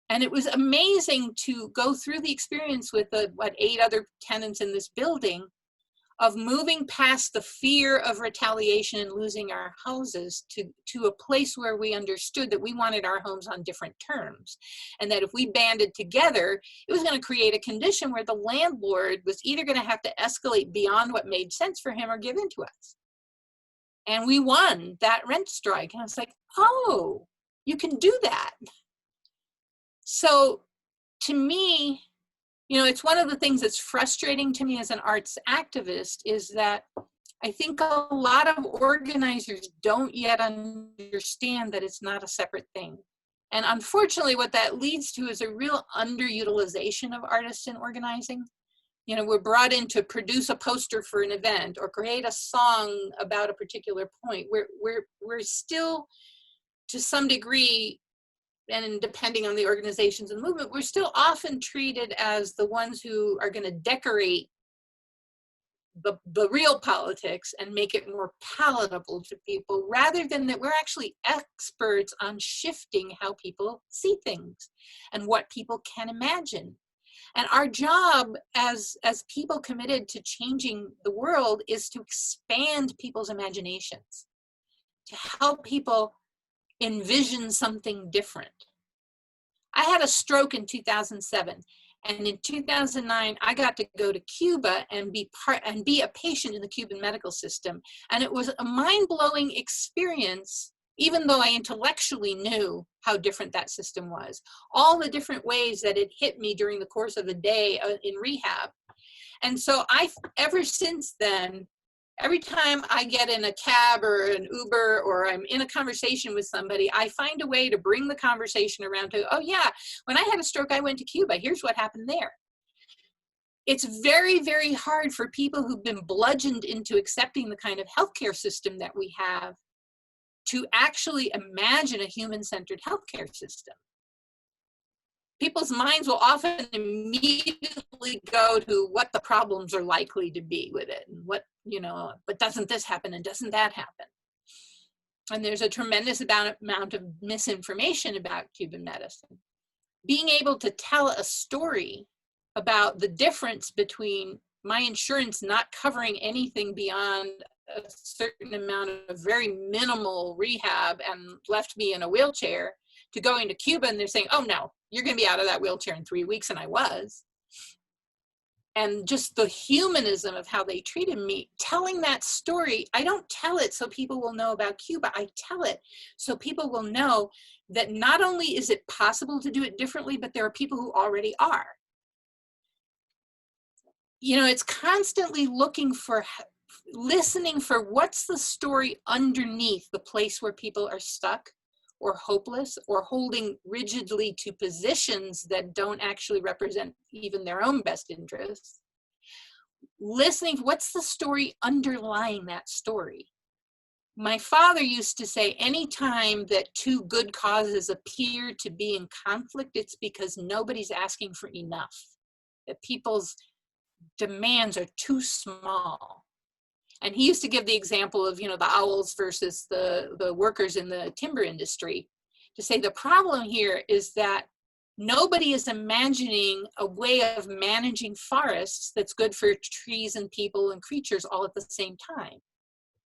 And it was amazing to go through the experience with 8 other tenants in this building, of moving past the fear of retaliation and losing our houses to a place where we understood that we wanted our homes on different terms. And that if we banded together, it was going to create a condition where the landlord was either going to have to escalate beyond what made sense for him or give in to us. And we won that rent strike. And I was like, oh, you can do that. So to me, you know, it's one of the things that's frustrating to me as an arts activist, is that I think a lot of organizers don't yet understand that it's not a separate thing. And unfortunately, what that leads to is a real underutilization of artists in organizing. You know, we're brought in to produce a poster for an event or create a song about a particular point. We're still, to some degree, and depending on the organizations and movement, we're still often treated as the ones who are going to decorate the real politics and make it more palatable to people, rather than that we're actually experts on shifting how people see things and what people can imagine. And our job as people committed to changing the world is to expand people's imaginations, to help people envision something different. I had a stroke in 2007, and in 2009, I got to go to Cuba and be a patient in the Cuban medical system. And it was a mind-blowing experience, even though I intellectually knew how different that system was. All the different ways that it hit me during the course of a day in rehab. And so ever since then, every time I get in a cab or an Uber, or I'm in a conversation with somebody, I find a way to bring the conversation around to, oh yeah, when I had a stroke, I went to Cuba. Here's what happened there. It's very, very hard for people who've been bludgeoned into accepting the kind of healthcare system that we have to actually imagine a human-centered healthcare system. People's minds will often immediately go to what the problems are likely to be with it, and what, you know, but doesn't this happen and doesn't that happen? And there's a tremendous amount of misinformation about Cuban medicine. Being able to tell a story about the difference between my insurance not covering anything beyond a certain amount of very minimal rehab and left me in a wheelchair, to going to Cuba and they're saying, oh no, you're going to be out of that wheelchair in 3 weeks, and I was. And just the humanism of how they treated me, telling that story, I don't tell it so people will know about Cuba. I tell it so people will know that not only is it possible to do it differently, but there are people who already are. You know, it's constantly looking for, listening for what's the story underneath the place where people are stuck or hopeless or holding rigidly to positions that don't actually represent even their own best interests. Listening, what's the story underlying that story? My father used to say, anytime that two good causes appear to be in conflict, it's because nobody's asking for enough, that people's demands are too small. And he used to give the example of, you know, the owls versus the workers in the timber industry, to say the problem here is that nobody is imagining a way of managing forests that's good for trees and people and creatures all at the same time.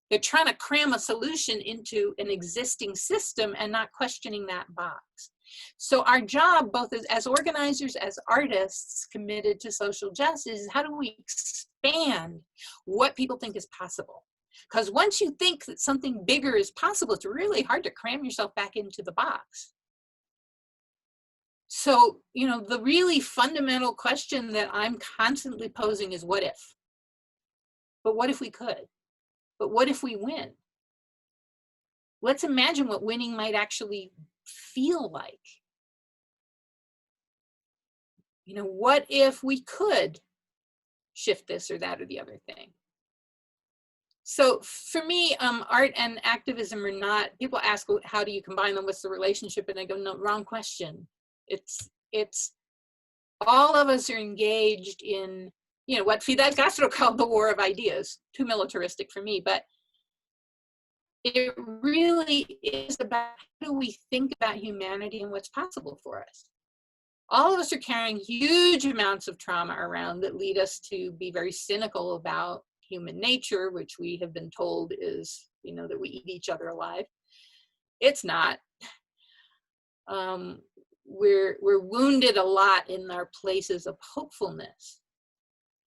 They're trying to cram a solution into an existing system and not questioning that box. So our job, both as organizers, as artists committed to social justice, is how do we expand what people think is possible? Because once you think that something bigger is possible, it's really hard to cram yourself back into the box. So, you know, the really fundamental question that I'm constantly posing is, what if? But what if we could? But what if we win? Let's imagine what winning might actually feel like. You know, what if we could shift this or that or the other thing? So for me, art and activism are not, people ask, how do you combine them? What's the relationship? And I go, no, wrong question. It's all of us are engaged in, you know, what Fidel Castro called the war of ideas. Too militaristic for me, but it really is about how do we think about humanity and what's possible for us. All of us are carrying huge amounts of trauma around that lead us to be very cynical about human nature, which we have been told is, you know, that we eat each other alive. It's not. We're wounded a lot in our places of hopefulness.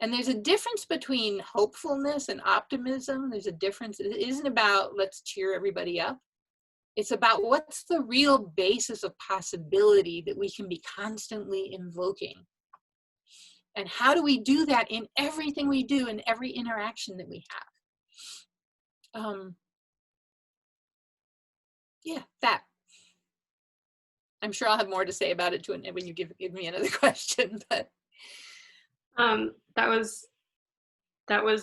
And there's a difference between hopefulness and optimism. There's a difference. It isn't about let's cheer everybody up. It's about what's the real basis of possibility that we can be constantly invoking. And how do we do that in everything we do, in every interaction that we have? Yeah, that. I'm sure I'll have more to say about it when you give me another question. But that was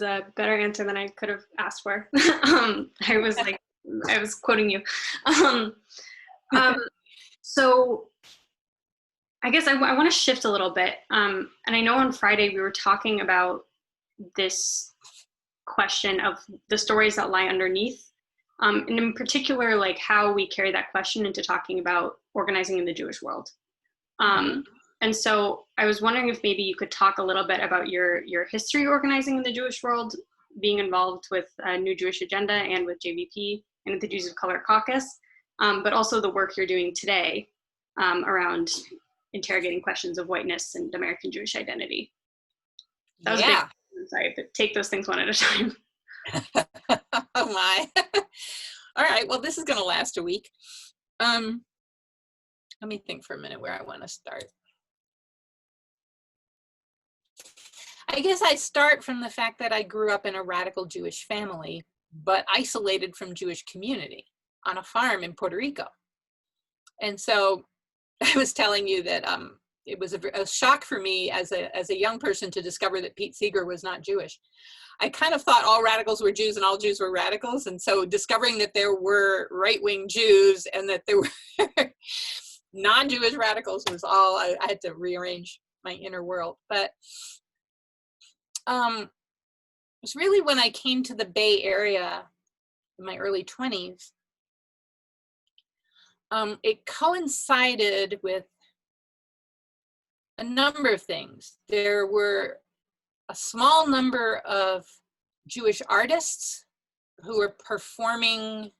a better answer than I could have asked for. I was quoting you. So I guess I want to shift a little bit. And I know on Friday we were talking about this question of the stories that lie underneath. And in particular, like how we carry that question into talking about organizing in the Jewish world. And so I was wondering if maybe you could talk a little bit about your history organizing in the Jewish world, being involved with New Jewish Agenda and with JVP and with the Jews of Color Caucus, but also the work you're doing today around interrogating questions of whiteness and American Jewish identity. That was big. I'm sorry, but take those things one at a time. Oh my. All right, well, this is going to last a week. Let me think for a minute where I want to start. I guess I start from the fact that I grew up in a radical Jewish family, but isolated from Jewish community on a farm in Puerto Rico. And so I was telling you that it was a shock for me as a young person to discover that Pete Seeger was not Jewish. I kind of thought all radicals were Jews and all Jews were radicals. And so discovering that there were right-wing Jews and that there were non-Jewish radicals was all, I had to rearrange my inner world. But it was really when I came to the Bay Area in my early 20s, it coincided with a number of things. There were a small number of Jewish artists who were performing,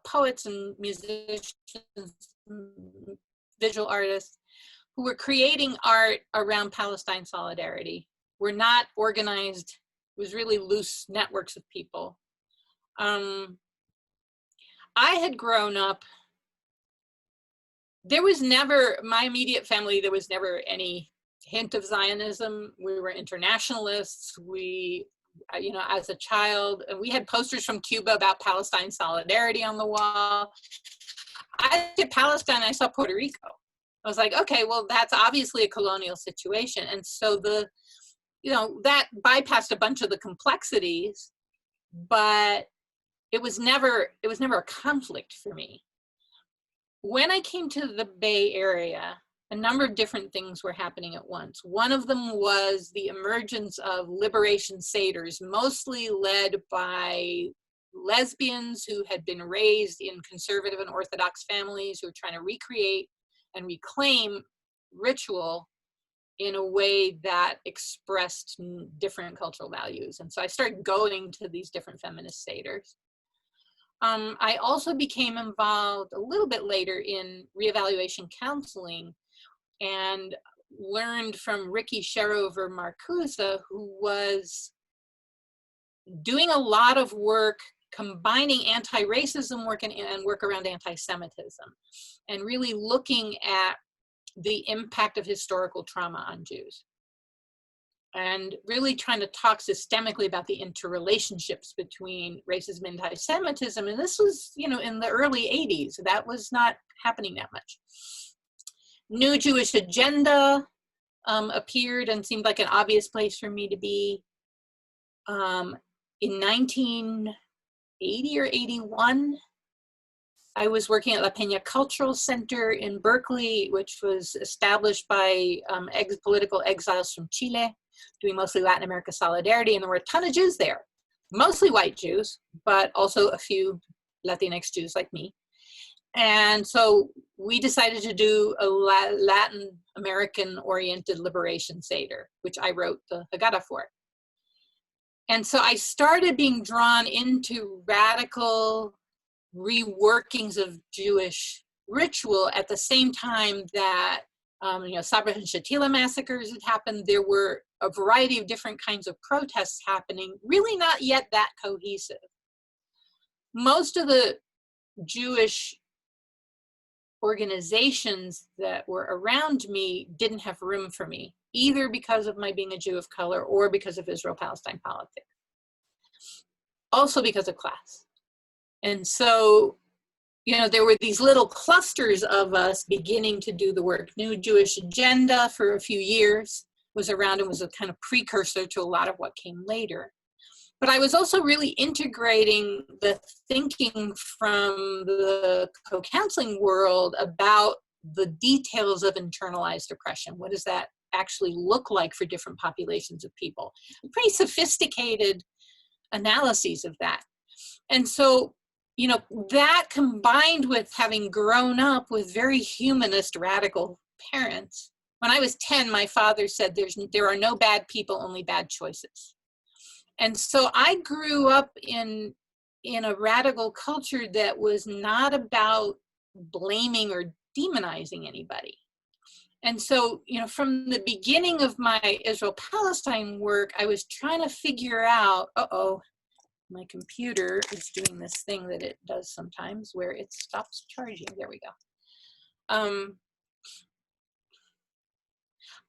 poets and musicians, visual artists, who were creating art around Palestine solidarity. Were not organized, it was really loose networks of people. I had grown up, there was never, my immediate family, there was never any hint of Zionism. We were internationalists. We, you know, as a child, we had posters from Cuba about Palestine solidarity on the wall. I did Palestine, I saw Puerto Rico. I was like, okay, well, that's obviously a colonial situation. And so that bypassed a bunch of the complexities, but it was never a conflict for me. When I came to the Bay Area, a number of different things were happening at once. One of them was the emergence of liberation seders, mostly led by lesbians who had been raised in conservative and Orthodox families who were trying to recreate and reclaim ritual in a way that expressed different cultural values. And so I started going to these different feminist seders. I also became involved a little bit later in reevaluation counseling and learned from Ricky Sherover Marcuse, who was doing a lot of work combining anti-racism work and work around anti-Semitism, and really looking at the impact of historical trauma on Jews, and really trying to talk systemically about the interrelationships between racism and anti-Semitism. And this was, you know, in the early 80s. That was not happening that much. New Jewish Agenda appeared and seemed like an obvious place for me to be. In 1980 or 81, I was working at La Peña Cultural Center in Berkeley, which was established by political exiles from Chile, doing mostly Latin America solidarity. And there were a ton of Jews there, mostly white Jews, but also a few Latinx Jews like me. And so we decided to do a Latin American oriented liberation Seder, which I wrote the Haggadah for. And so I started being drawn into radical reworkings of Jewish ritual at the same time that Sabra and Shatila massacres had happened. There were a variety of different kinds of protests happening, really not yet that cohesive. Most of the Jewish organizations that were around me didn't have room for me, either because of my being a Jew of color or because of Israel-Palestine politics. Also because of class. And so, you know, there were these little clusters of us beginning to do the work. New Jewish Agenda for a few years was around and was a kind of precursor to a lot of what came later. But I was also really integrating the thinking from the co-counseling world about the details of internalized oppression. What does that actually look like for different populations of people? Pretty sophisticated analyses of that. And so, you know, that combined with having grown up with very humanist, radical parents. When I was 10, my father said, there are no bad people, only bad choices. And so I grew up in a radical culture that was not about blaming or demonizing anybody. And so, you know, from the beginning of my Israel-Palestine work, I was trying to figure out, my computer is doing this thing that it does sometimes where it stops charging. There we go.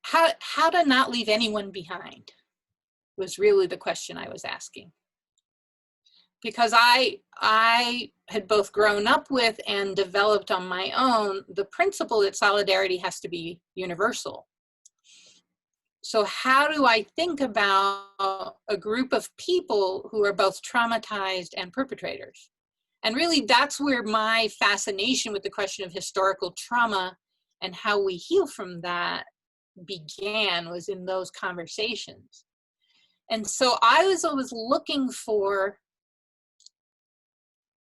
How to not leave anyone behind was really the question I was asking. because I had both grown up with and developed on my own the principle that solidarity has to be universal. So how do I think about a group of people who are both traumatized and perpetrators? And really, that's where my fascination with the question of historical trauma and how we heal from that began, was in those conversations. And so I was always looking for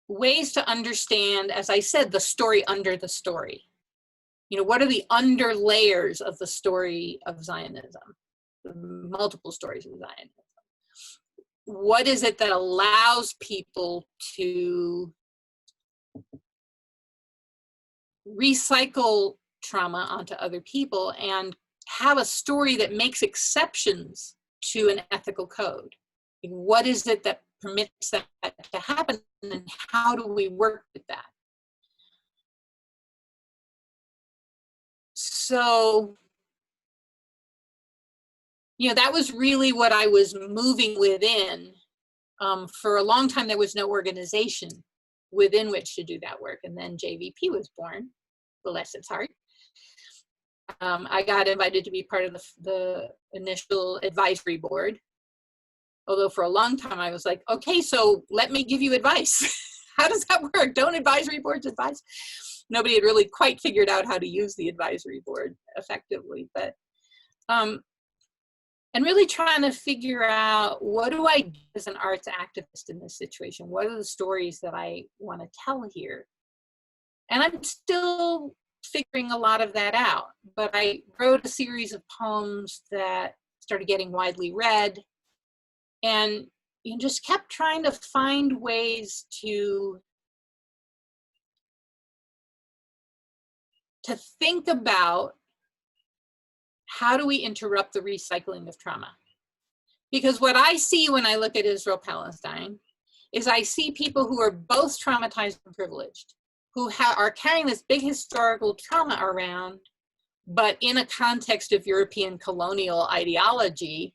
ways to understand, as I said, the story under the story. You know, what are the under layers of the story of Zionism, the multiple stories of Zionism? What is it that allows people to recycle trauma onto other people and have a story that makes exceptions to an ethical code? What is it that permits that to happen, and how do we work with that? So, you know, that was really what I was moving within. For a long time, there was no organization within which to do that work. And then JVP was born, bless its heart. I got invited to be part of the initial advisory board. Although for a long time I was like, okay, so let me give you advice. How does that work? Don't advisory boards advise? Nobody had really quite figured out how to use the advisory board effectively. But and really trying to figure out, what do I do as an arts activist in this situation? What are the stories that I want to tell here? And I'm still figuring a lot of that out. But I wrote a series of poems that started getting widely read, and you just kept trying to find ways to think about, how do we interrupt the recycling of trauma? Because what I see when I look at Israel-Palestine is I see people who are both traumatized and privileged, who are carrying this big historical trauma around, but in a context of European colonial ideology.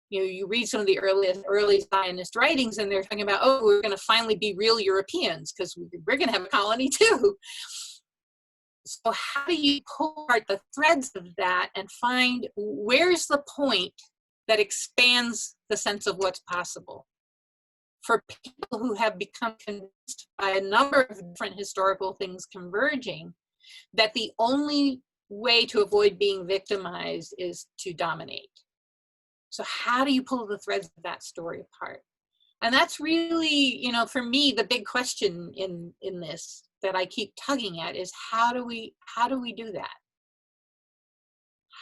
You know, you read some of the early Zionist writings, and they're talking about, oh, we're going to finally be real Europeans because we're going to have a colony too. So how do you pull apart the threads of that and find, where's the point that expands the sense of what's possible for people who have become convinced by a number of different historical things converging that the only way to avoid being victimized is to dominate? So how do you pull the threads of that story apart? And that's really, you know, for me, the big question in this that I keep tugging at is, how do we do that?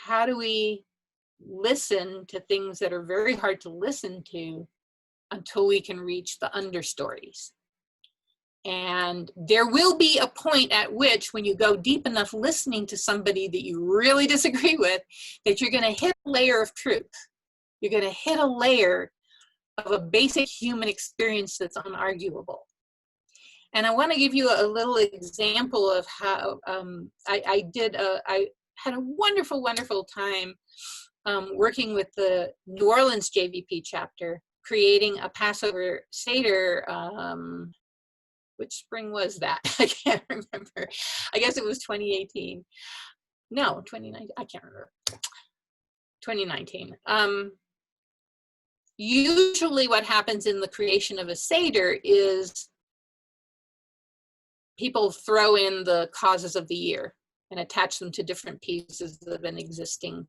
How do we listen to things that are very hard to listen to until we can reach the understories? And there will be a point at which, when you go deep enough listening to somebody that you really disagree with, that you're going to hit a layer of truth. You're going to hit a layer of a basic human experience that's unarguable. And I want to give you a little example of how I had a wonderful, wonderful time working with the New Orleans JVP chapter, creating a Passover Seder. Which spring was that? I can't remember. I guess it was 2018. No, 2019. I can't remember. 2019. Usually what happens in the creation of a Seder is people throw in the causes of the year and attach them to different pieces of an existing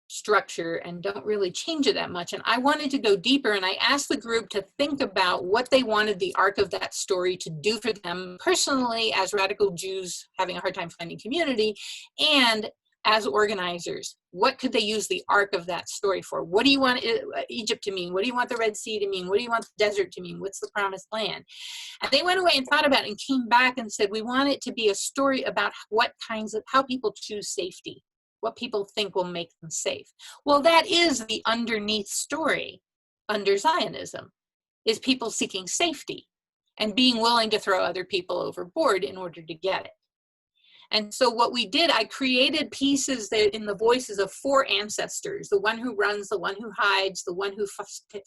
structure, and don't really change it that much. And I wanted to go deeper, and I asked the group to think about what they wanted the arc of that story to do for them personally, as radical Jews having a hard time finding community, and as organizers. What could they use the arc of that story for? What do you want Egypt to mean? What do you want the Red Sea to mean? What do you want the desert to mean? What's the promised land? And they went away and thought about it and came back and said, we want it to be a story about how people choose safety, what people think will make them safe. Well, that is the underneath story under Zionism, is people seeking safety and being willing to throw other people overboard in order to get it. And so what we did, I created pieces that in the voices of 4 ancestors: the one who runs, the one who hides, the one who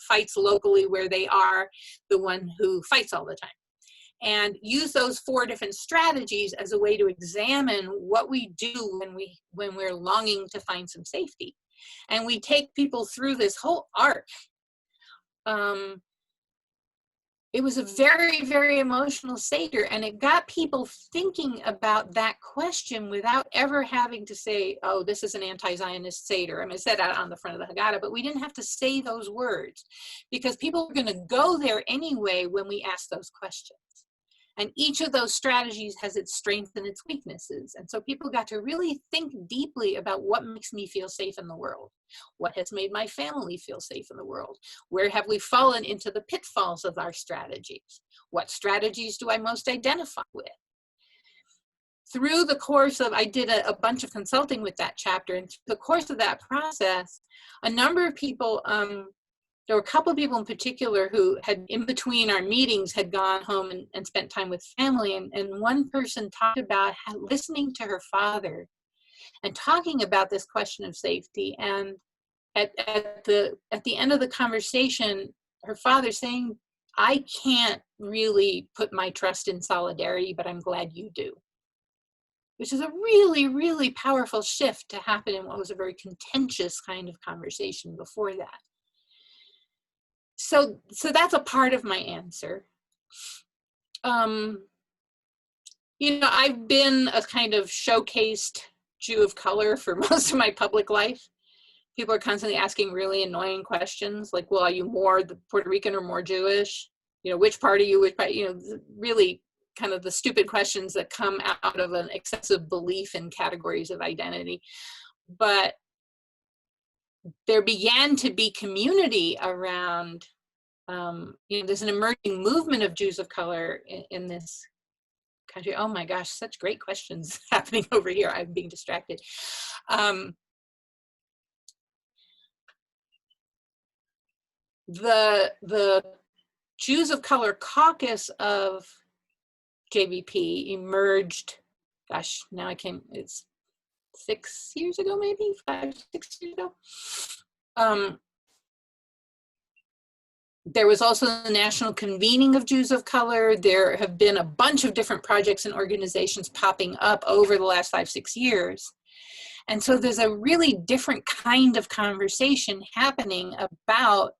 fights locally where they are, the one who fights all the time. And use those 4 different strategies as a way to examine what we do when we're longing to find some safety. And we take people through this whole arc. It was a very, very emotional Seder, and it got people thinking about that question without ever having to say, oh, this is an anti-Zionist Seder. I mean, I said that on the front of the Haggadah, but we didn't have to say those words because people are going to go there anyway when we ask those questions. And each of those strategies has its strengths and its weaknesses. And so people got to really think deeply about what makes me feel safe in the world. What has made my family feel safe in the world? Where have we fallen into the pitfalls of our strategies? What strategies do I most identify with? Through the course of, I did a bunch of consulting with that chapter, and through the course of that process, a number of people, there were a couple of people in particular who had, in between our meetings, had gone home and spent time with family. And one person talked about listening to her father and talking about this question of safety. And at the end of the conversation, her father saying, I can't really put my trust in solidarity, but I'm glad you do. Which is a really, really powerful shift to happen in what was a very contentious kind of conversation before that. So that's a part of my answer. You know, I've been a kind of showcased Jew of color for most of my public life. People are constantly asking really annoying questions like, well, are you more the Puerto Rican or more Jewish? You know, which part are you, which part, you know, really kind of the stupid questions that come out of an excessive belief in categories of identity. But there began to be community around, you know, there's an emerging movement of Jews of color in this country. Oh my gosh, such great questions happening over here. I'm being distracted. The Jews of color caucus of JVP emerged, gosh, now I can't, it's 6 years ago, maybe 5, 6 years ago. There was also the national convening of Jews of color. There have been a bunch of different projects and organizations popping up over the last 5, 6 years. And so there's a really different kind of conversation happening about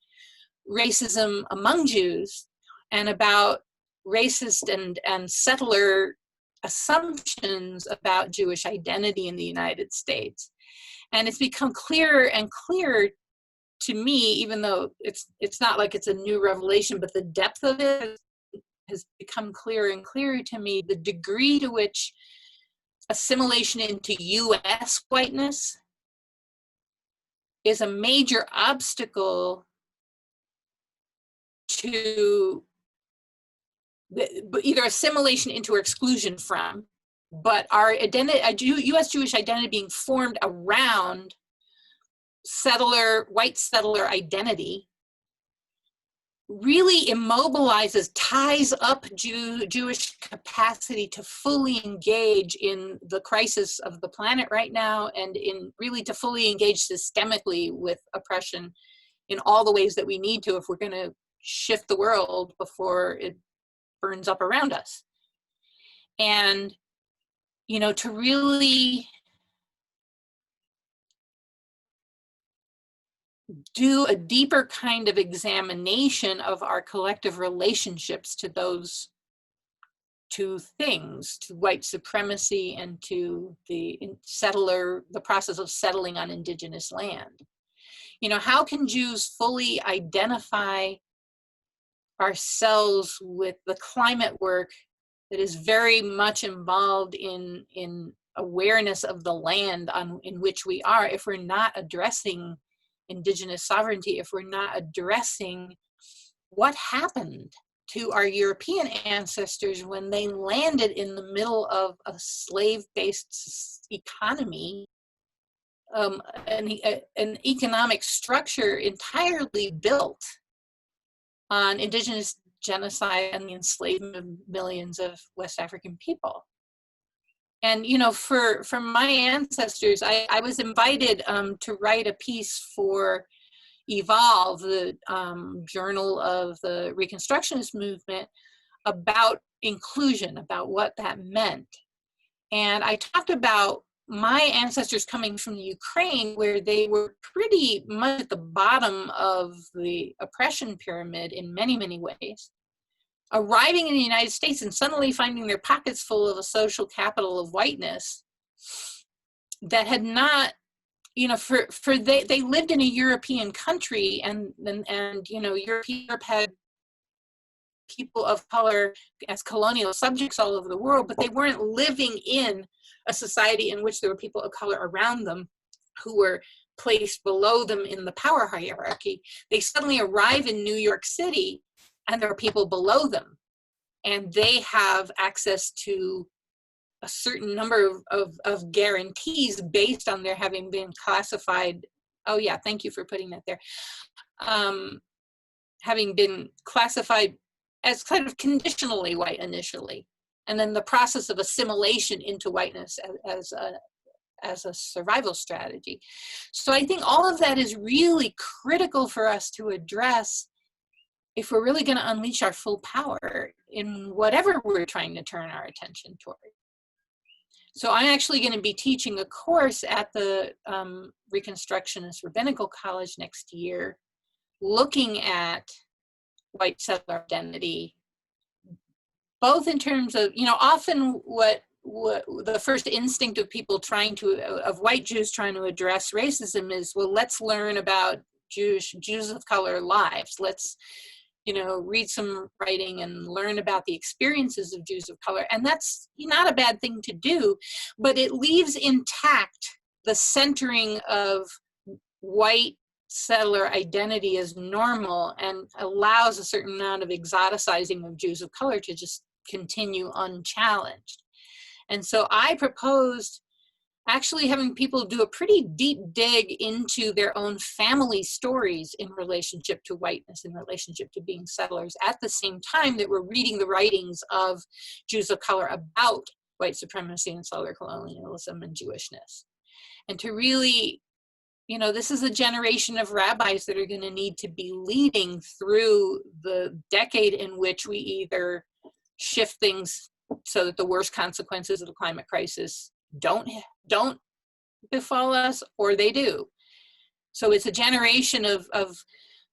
racism among Jews and about racist and settler assumptions about Jewish identity in the United States. And it's become clearer and clearer to me, even though it's not like it's a new revelation, but the depth of it has become clearer and clearer to me, the degree to which assimilation into US whiteness is a major obstacle to either assimilation into or exclusion from, but our identity, US Jewish identity being formed around white settler identity, really immobilizes, ties up Jewish capacity to fully engage in the crisis of the planet right now, and in really to fully engage systemically with oppression in all the ways that we need to if we're going to shift the world before it burns up around us. And, you know, to really do a deeper kind of examination of our collective relationships to those two things, to white supremacy and to the process of settling on indigenous land. You know, how can Jews fully identify ourselves with the climate work that is very much involved in awareness of the land in which we are, if we're not addressing indigenous sovereignty, if we're not addressing what happened to our European ancestors when they landed in the middle of a slave-based economy, an economic structure entirely built on indigenous genocide and the enslavement of millions of West African people. And, you know, for my ancestors, I was invited to write a piece for Evolve, the journal of the Reconstructionist movement, about inclusion, about what that meant. And I talked about my ancestors coming from the Ukraine, where they were pretty much at the bottom of the oppression pyramid in many, many ways, arriving in the United States and suddenly finding their pockets full of a social capital of whiteness that had not, you know, they lived in a European country, and you know, Europe had people of color as colonial subjects all over the world, but they weren't living in a society in which there were people of color around them who were placed below them in the power hierarchy. They suddenly arrive in New York City and there are people below them, and they have access to a certain number of guarantees based on their having been classified. Oh yeah, thank you for putting that there. Having been classified as kind of conditionally white initially, and then the process of assimilation into whiteness as a survival strategy. So I think all of that is really critical for us to address if we're really going to unleash our full power in whatever we're trying to turn our attention toward. So I'm actually going to be teaching a course at the Reconstructionist Rabbinical College next year, looking at white settler identity, both in terms of, you know, often what the first instinct of people of white Jews trying to address racism is, well, let's learn about Jews of color lives. Let's, you know, read some writing and learn about the experiences of Jews of color. And that's not a bad thing to do, but it leaves intact the centering of white settler identity as normal and allows a certain amount of exoticizing of Jews of color to just continue unchallenged. And so I proposed actually having people do a pretty deep dig into their own family stories in relationship to whiteness, in relationship to being settlers, at the same time that we're reading the writings of Jews of color about white supremacy and settler colonialism and Jewishness. And to really, you know, this is a generation of rabbis that are going to need to be leading through the decade in which we either shift things so that the worst consequences of the climate crisis don't befall us, or they do. So it's a generation of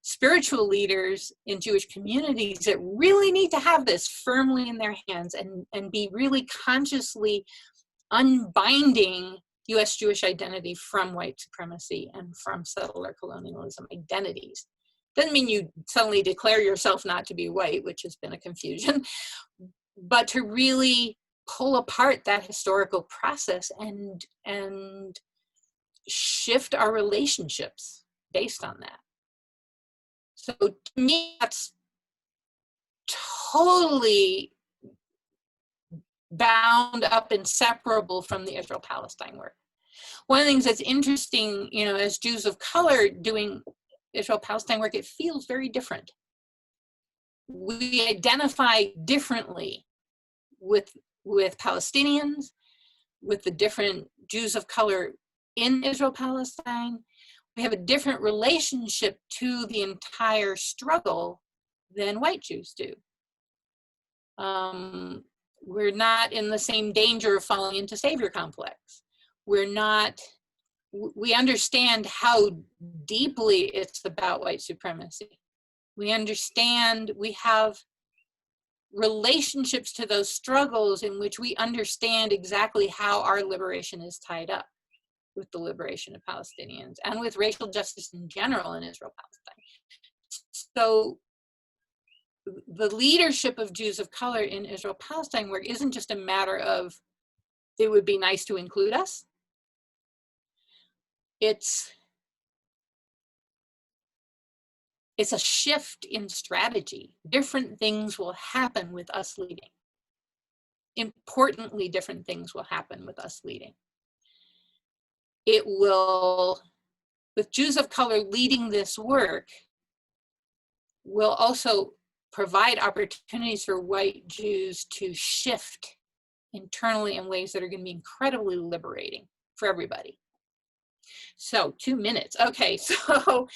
spiritual leaders in Jewish communities that really need to have this firmly in their hands and be really consciously unbinding US Jewish identity from white supremacy and from settler colonialism identities. Doesn't mean you suddenly declare yourself not to be white, which has been a confusion, but to really pull apart that historical process and shift our relationships based on that. So to me, that's totally bound up, inseparable from the Israel-Palestine work. One of the things that's interesting, you know, as Jews of color doing Israel-Palestine work, it feels very different. We identify differently with Palestinians, with the different Jews of color in Israel-Palestine. We have a different relationship to the entire struggle than white Jews do. We're not in the same danger of falling into savior complex. We understand how deeply it's about white supremacy. We understand, we have relationships to those struggles in which we understand exactly how our liberation is tied up with the liberation of Palestinians and with racial justice in general in Israel-Palestine. So the leadership of Jews of color in Israel-Palestine work isn't just a matter of, it would be nice to include us. It's a shift in strategy. Different things will happen with us leading. Importantly, different things will happen with us leading. It will, with Jews of color leading this work, will also provide opportunities for white Jews to shift internally in ways that are going to be incredibly liberating for everybody. So 2 minutes. Okay, so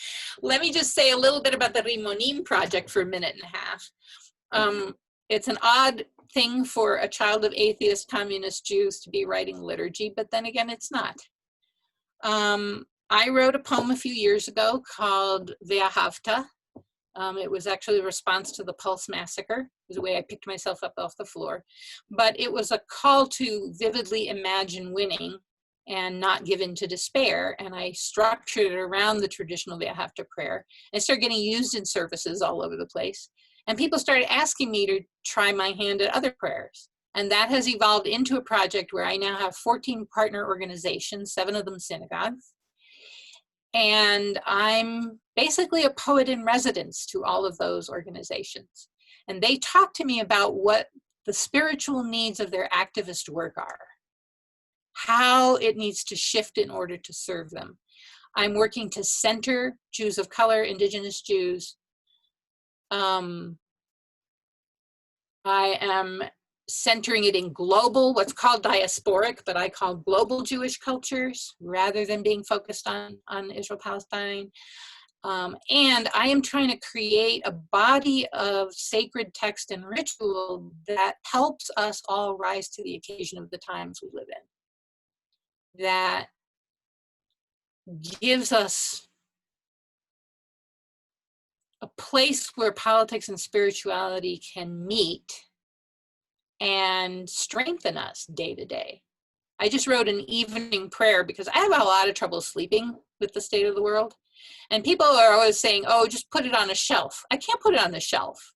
let me just say a little bit about the Rimonim project for a minute and a half. It's an odd thing for a child of atheist communist Jews to be writing liturgy, but then again, it's not. I wrote a poem a few years ago called Ve'ahavta. It was actually a response to the Pulse massacre. It was the way I picked myself up off the floor. But it was a call to vividly imagine winning and not give in to despair. And I structured it around the traditional Ve'ahavta prayer. And it started getting used in services all over the place. And people started asking me to try my hand at other prayers. And that has evolved into a project where I now have 14 partner organizations, 7 of them synagogues. And I'm basically a poet in residence to all of those organizations. And they talk to me about what the spiritual needs of their activist work are, how it needs to shift in order to serve them. I'm working to center Jews of color, indigenous Jews. I am centering it in global, what's called diasporic, but I call global Jewish cultures rather than being focused on Israel-Palestine. And I am trying to create a body of sacred text and ritual that helps us all rise to the occasion of the times we live in. That gives us a place where politics and spirituality can meet and strengthen us day to day. I just wrote an evening prayer because I have a lot of trouble sleeping with the state of the world. And people are always saying, oh, just put it on a shelf. I can't put it on the shelf.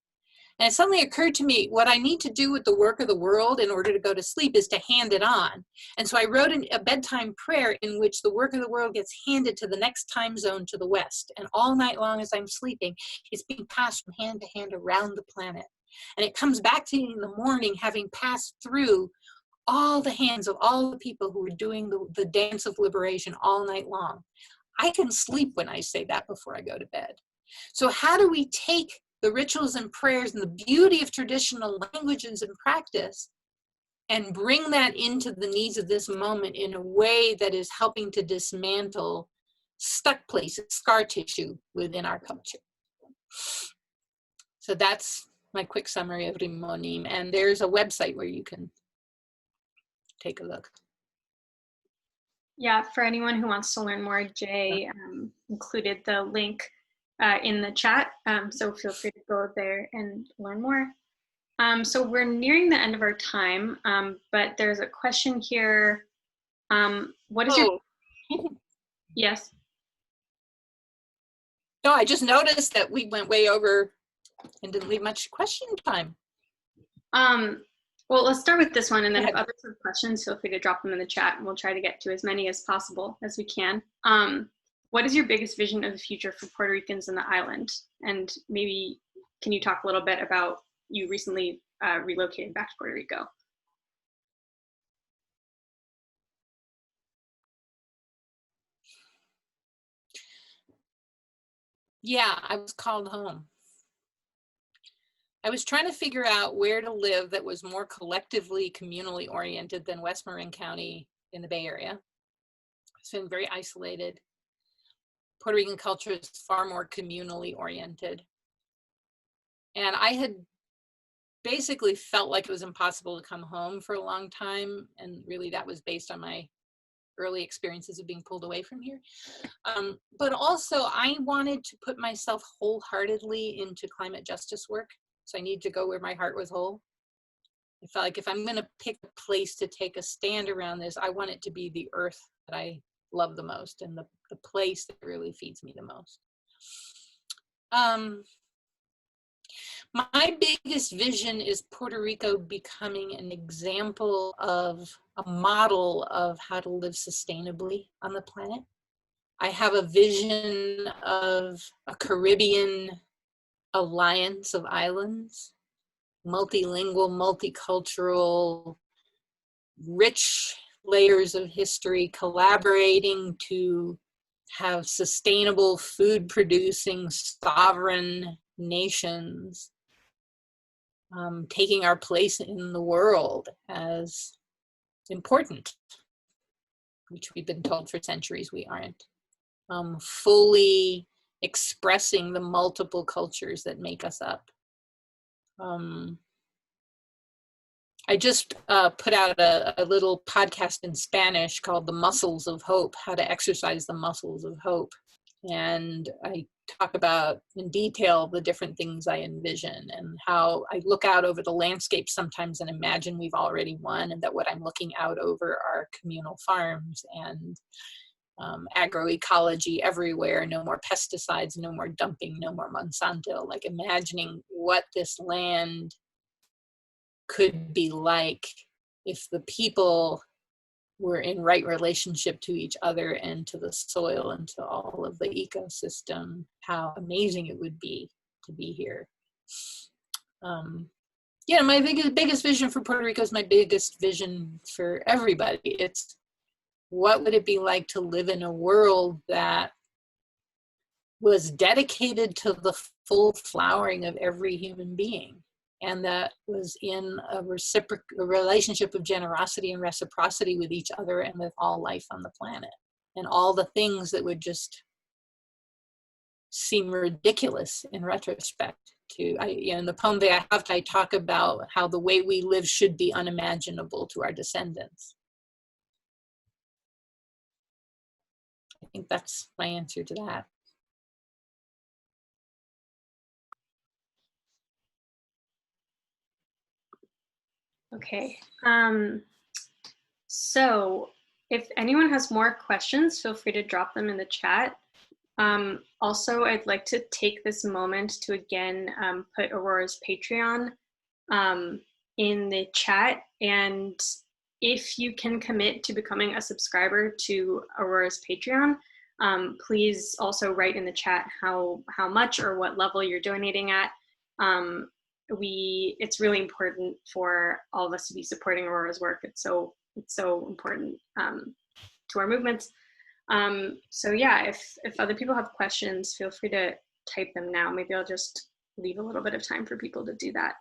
And it suddenly occurred to me, what I need to do with the work of the world in order to go to sleep is to hand it on. And so I wrote a bedtime prayer in which the work of the world gets handed to the next time zone to the west. And all night long as I'm sleeping, it's being passed from hand to hand around the planet. And it comes back to me in the morning, having passed through all the hands of all the people who are doing the dance of liberation all night long. I can sleep when I say that before I go to bed. So how do we take the rituals and prayers and the beauty of traditional languages and practice and bring that into the needs of this moment in a way that is helping to dismantle stuck places, scar tissue within our culture? So that's my quick summary of Rimonim, and there's a website where you can take a look. Yeah, for anyone who wants to learn more, Jay included the link in the chat, so feel free to go there and learn more. So we're nearing the end of our time, but there's a question here. What is your... Yes? No, I just noticed that we went way over and didn't leave much question time. Well, let's start with this one, and then if others have questions, feel free to drop them in the chat, and we'll try to get to as many as possible as we can. What is your biggest vision of the future for Puerto Ricans in the island? And maybe can you talk a little bit about, you recently relocated back to Puerto Rico? Yeah, I was called home. I was trying to figure out where to live that was more collectively, communally oriented than West Marin County in the Bay Area. It's been very isolated. Puerto Rican culture is far more communally oriented. And I had basically felt like it was impossible to come home for a long time. And really that was based on my early experiences of being pulled away from here. But also I wanted to put myself wholeheartedly into climate justice work. So I need to go where my heart was whole. I felt like if I'm going to pick a place to take a stand around this, I want it to be the earth that I love the most and the place that really feeds me the most. My biggest vision is Puerto Rico becoming an example of a model of how to live sustainably on the planet. I have a vision of a Caribbean alliance of islands, multilingual, multicultural, rich layers of history, collaborating to have sustainable food producing sovereign nations. taking our place in the world as important, which we've been told for centuries we aren't. Fully expressing the multiple cultures that make us up. I just put out a little podcast in Spanish called The Muscles of Hope, How to Exercise the Muscles of Hope. And I talk about in detail the different things I envision and how I look out over the landscape sometimes and imagine we've already won, and that what I'm looking out over are communal farms and agroecology everywhere, no more pesticides, no more dumping, no more Monsanto, like imagining what this land could be like if the people were in right relationship to each other and to the soil and to all of the ecosystem, how amazing it would be to be here. Yeah, my biggest vision for Puerto Rico is my biggest vision for everybody. It's what would it be like to live in a world that was dedicated to the full flowering of every human being, and that was in a relationship of generosity and reciprocity with each other and with all life on the planet, and all the things that would just seem ridiculous in retrospect. In the poem that I talk about how the way we live should be unimaginable to our descendants. I think that's my answer to that. Okay, so if anyone has more questions, feel free to drop them in the chat. Also, I'd like to take this moment to again put Aurora's Patreon in the chat, and if you can commit to becoming a subscriber to Aurora's Patreon, please also write in the chat how much or what level you're donating at. It's really important for all of us to be supporting Aurora's work. It's so important to our movements. So yeah, if other people have questions, feel free to type them now. Maybe I'll just leave a little bit of time for people to do that.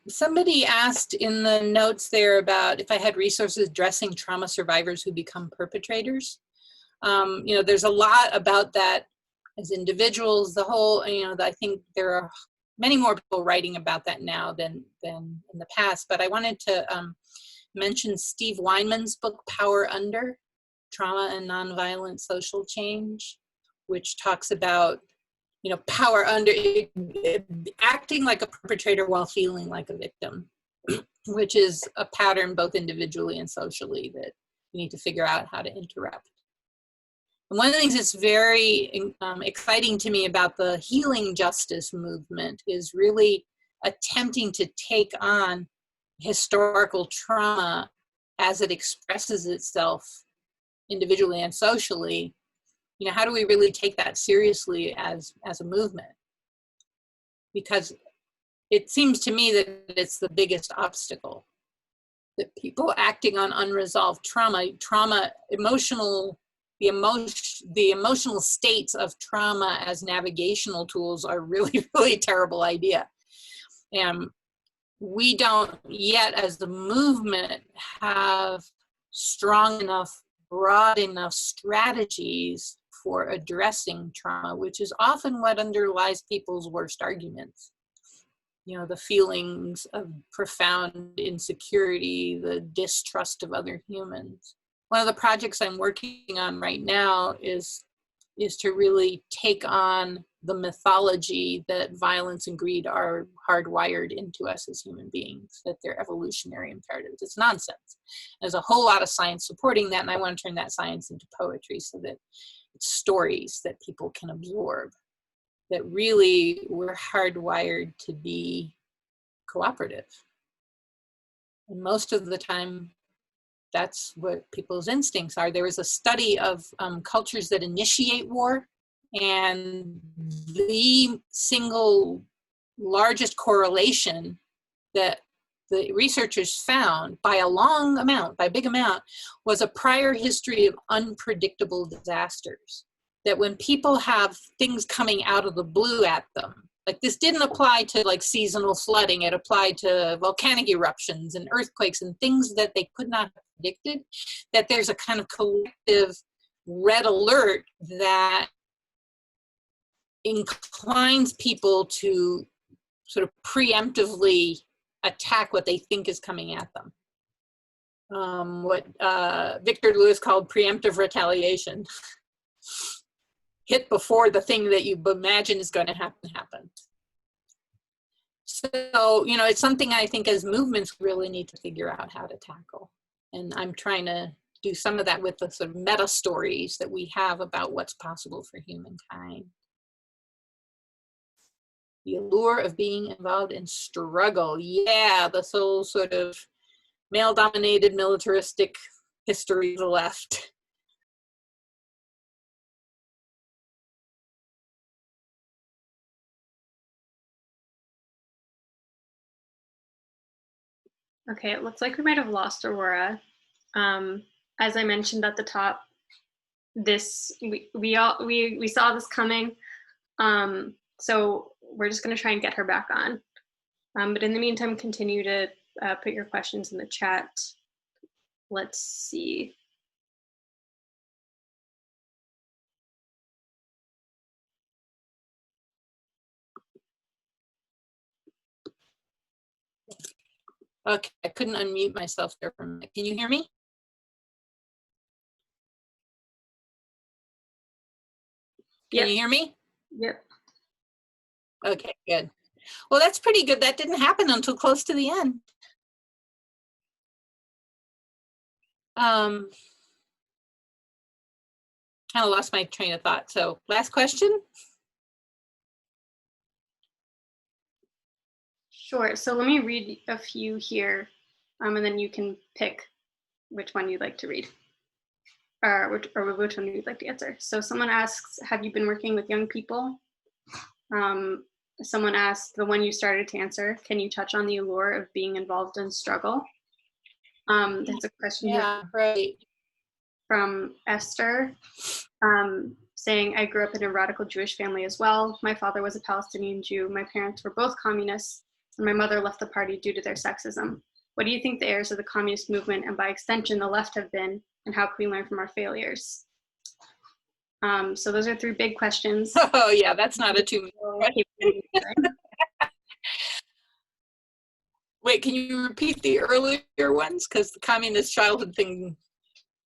Somebody asked in the notes there about if I had resources addressing trauma survivors who become perpetrators. There's a lot about that as individuals. I think there are many more people writing about that now than in the past. But I wanted to mention Steve Weinman's book, Power Under, Trauma and Nonviolent Social Change, which talks about power under, acting like a perpetrator while feeling like a victim, which is a pattern both individually and socially that we need to figure out how to interrupt. And one of the things that's very exciting to me about the healing justice movement is really attempting to take on historical trauma as it expresses itself individually and socially. How do we really take that seriously as a movement? Because it seems to me that it's the biggest obstacle, that people acting on unresolved trauma, the emotional states of trauma as navigational tools are really, really terrible idea. And we don't yet as the movement have strong enough, broad enough strategies for addressing trauma, which is often what underlies people's worst arguments. The feelings of profound insecurity, the distrust of other humans. One of the projects I'm working on right now is to really take on the mythology that violence and greed are hardwired into us as human beings, that they're evolutionary imperatives. It's nonsense. There's a whole lot of science supporting that, and I want to turn that science into poetry so that it's stories that people can absorb, that really we're hardwired to be cooperative. And most of the time, that's what people's instincts are. There was a study of cultures that initiate war, and the single largest correlation that the researchers found by a big amount, was a prior history of unpredictable disasters. that when people have things coming out of the blue at them, like this didn't apply to like seasonal flooding, it applied to volcanic eruptions and earthquakes and things that they could not have predicted, that there's a kind of collective red alert that inclines people to sort of preemptively attack what they think is coming at them. What Victor Lewis called preemptive retaliation. Hit before the thing that you imagine is going to happen. So, you know, it's something I think as movements really need to figure out how to tackle. And I'm trying to do some of that with the sort of meta stories that we have about what's possible for humankind. The allure of being involved in struggle. Yeah, this whole sort of male-dominated militaristic history of the left. Okay, it looks like we might have lost Aurora. As I mentioned at the top, we saw this coming, so we're just going to try and get her back on. But in the meantime, continue to put your questions in the chat. Let's see. Okay, I couldn't unmute myself there for a minute. Can you hear me? Can you hear me? Yep. Okay, good. Well, that's pretty good. That didn't happen until close to the end. Kind of lost my train of thought. So last question. Sure. So let me read a few here, and then you can pick which one you'd like to read, or which one you'd like to answer. So someone asks, have you been working with young people? Someone asked, the one you started to answer, can you touch on the allure of being involved in struggle? There's a question here from Esther, saying, I grew up in a radical Jewish family as well. My father was a Palestinian Jew. My parents were both communists, and my mother left the party due to their sexism. What do you think the heirs of the communist movement, and by extension the left, have been, and how can we learn from our failures? So those are 3 big questions. Oh yeah, that's not a 2-minute question. Wait, can you repeat the earlier ones? Because the communist childhood thing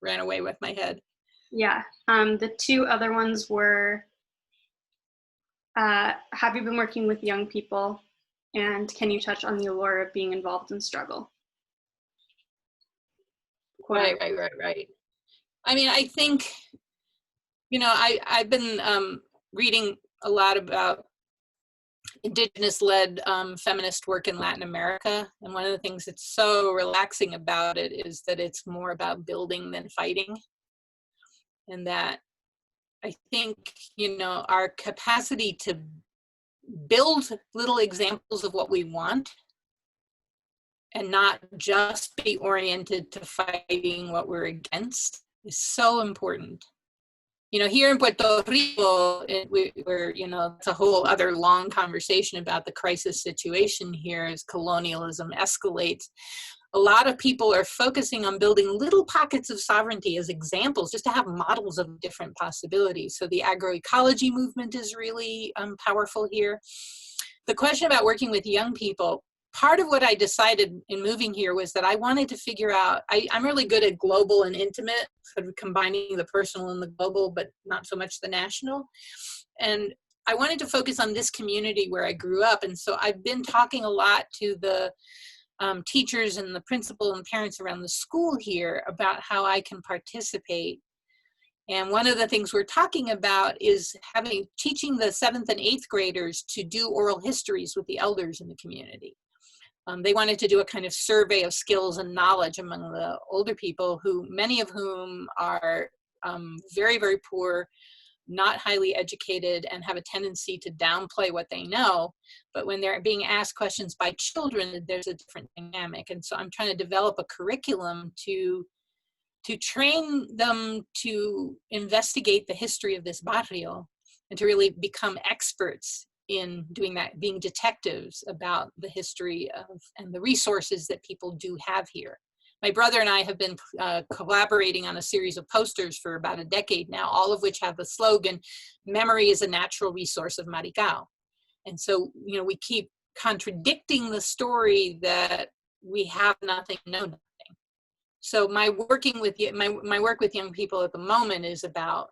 ran away with my head. Yeah, the 2 other ones were, have you been working with young people? And can you touch on the allure of being involved in struggle? Right. I mean, I think, you know, I've been reading a lot about indigenous-led feminist work in Latin America. And one of the things that's so relaxing about it is that it's more about building than fighting. And that I think, you know, our capacity to build little examples of what we want and not just be oriented to fighting what we're against is so important. You know, here in Puerto Rico, we're, you know, it's a whole other long conversation about the crisis situation here as colonialism escalates. A lot of people are focusing on building little pockets of sovereignty as examples, just to have models of different possibilities. So the agroecology movement is really powerful here. The question about working with young people, part of what I decided in moving here was that I wanted to figure out, I'm really good at global and intimate, sort of combining the personal and the global, but not so much the national. And I wanted to focus on this community where I grew up. And so I've been talking a lot to the teachers and the principal and parents around the school here about how I can participate. And one of the things we're talking about is teaching the 7th and 8th graders to do oral histories with the elders in the community. They wanted to do a kind of survey of skills and knowledge among the older people, many of whom are very, very poor, not highly educated, and have a tendency to downplay what they know. But when they're being asked questions by children, there's a different dynamic. And so I'm trying to develop a curriculum to to train them to investigate the history of this barrio and to really become experts in doing that, being detectives about the history of and the resources that people do have here. My brother and I have been collaborating on a series of posters for about a decade now, all of which have the slogan, "Memory is a natural resource of Maricao." And so, you know, we keep contradicting the story that we have nothing, know nothing. So my work with young people at the moment is about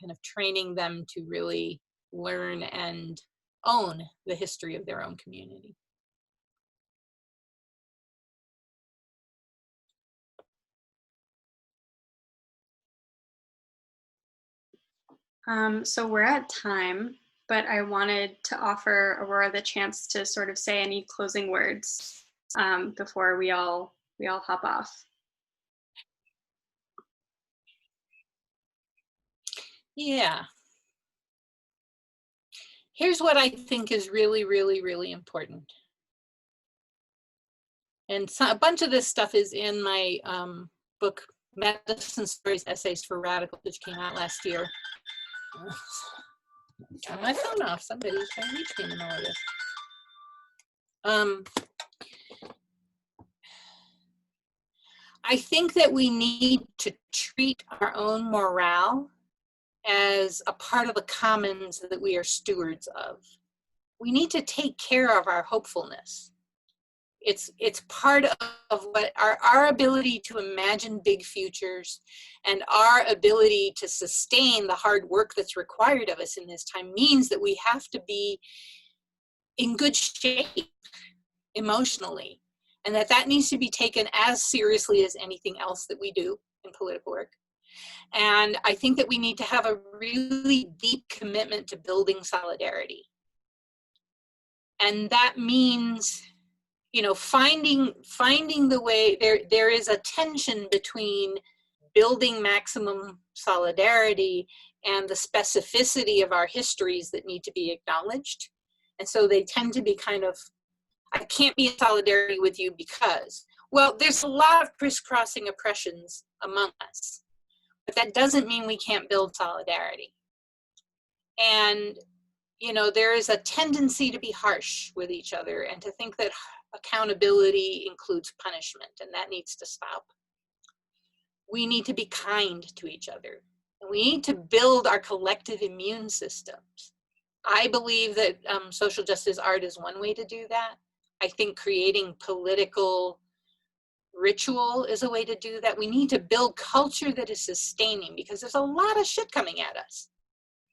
kind of training them to really learn and own the history of their own community. So we're at time, but I wanted to offer Aurora the chance to sort of say any closing words before we all hop off. Yeah. Here's what I think is really, really, really important. And so, a bunch of this stuff is in my book, Medicine Stories, Essays for Radicals, which came out last year. Turn my phone off. Somebody's trying to reach me in the middle of this. I think that we need to treat our own morale as a part of the commons that we are stewards of. We need to take care of our hopefulness. It's part of what our ability to imagine big futures and our ability to sustain the hard work that's required of us in this time means that we have to be in good shape emotionally, and that needs to be taken as seriously as anything else that we do in political work. And I think that we need to have a really deep commitment to building solidarity. And that means, you know, finding the way, there is a tension between building maximum solidarity and the specificity of our histories that need to be acknowledged. And so they tend to be kind of, I can't be in solidarity with you because, well, there's a lot of crisscrossing oppressions among us, but that doesn't mean we can't build solidarity. And, you know, there is a tendency to be harsh with each other and to think that accountability includes punishment, and that needs to stop. We need to be kind to each other, and we need to build our collective immune systems. I believe that social justice art is one way to do that. I think creating political ritual is a way to do that. We need to build culture that is sustaining because there's a lot of shit coming at us.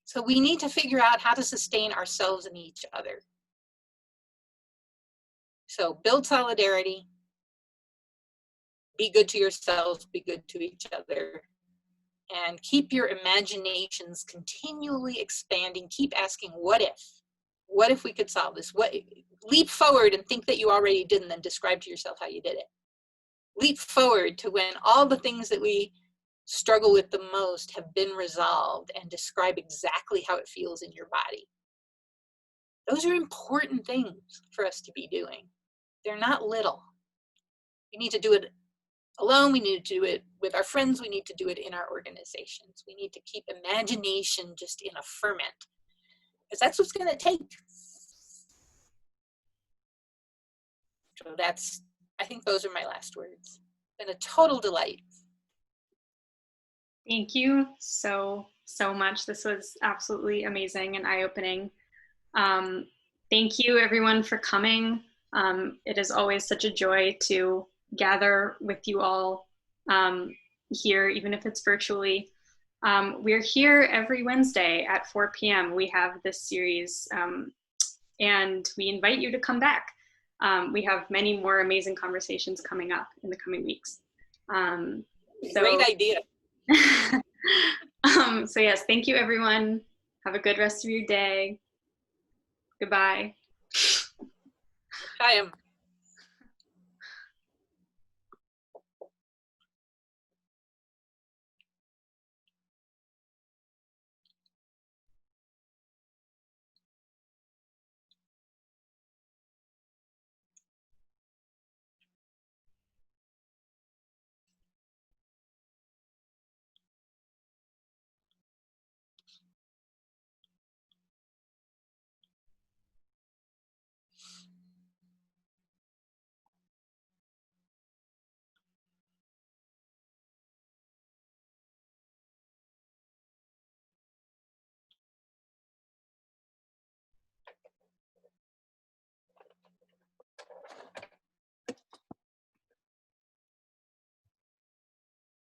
So we need to figure out how to sustain ourselves and each other. So build solidarity, be good to yourselves, be good to each other, and keep your imaginations continually expanding. Keep asking, what if? What if we could solve this? Leap forward and think that you already did, and then describe to yourself how you did it. Leap forward to when all the things that we struggle with the most have been resolved, and describe exactly how it feels in your body. Those are important things for us to be doing. They're not little. We need to do it alone. We need to do it with our friends. We need to do it in our organizations. We need to keep imagination just in a ferment, because that's what's going to take. So I think those are my last words. It's been a total delight. Thank you so much. This was absolutely amazing and eye-opening. Thank you everyone for coming. It is always such a joy to gather with you all here, even if it's virtually. We're here every Wednesday at 4 p.m. We have this series, and we invite you to come back. We have many more amazing conversations coming up in the coming weeks. Great idea. So yes, thank you everyone. Have a good rest of your day. Goodbye. Bye.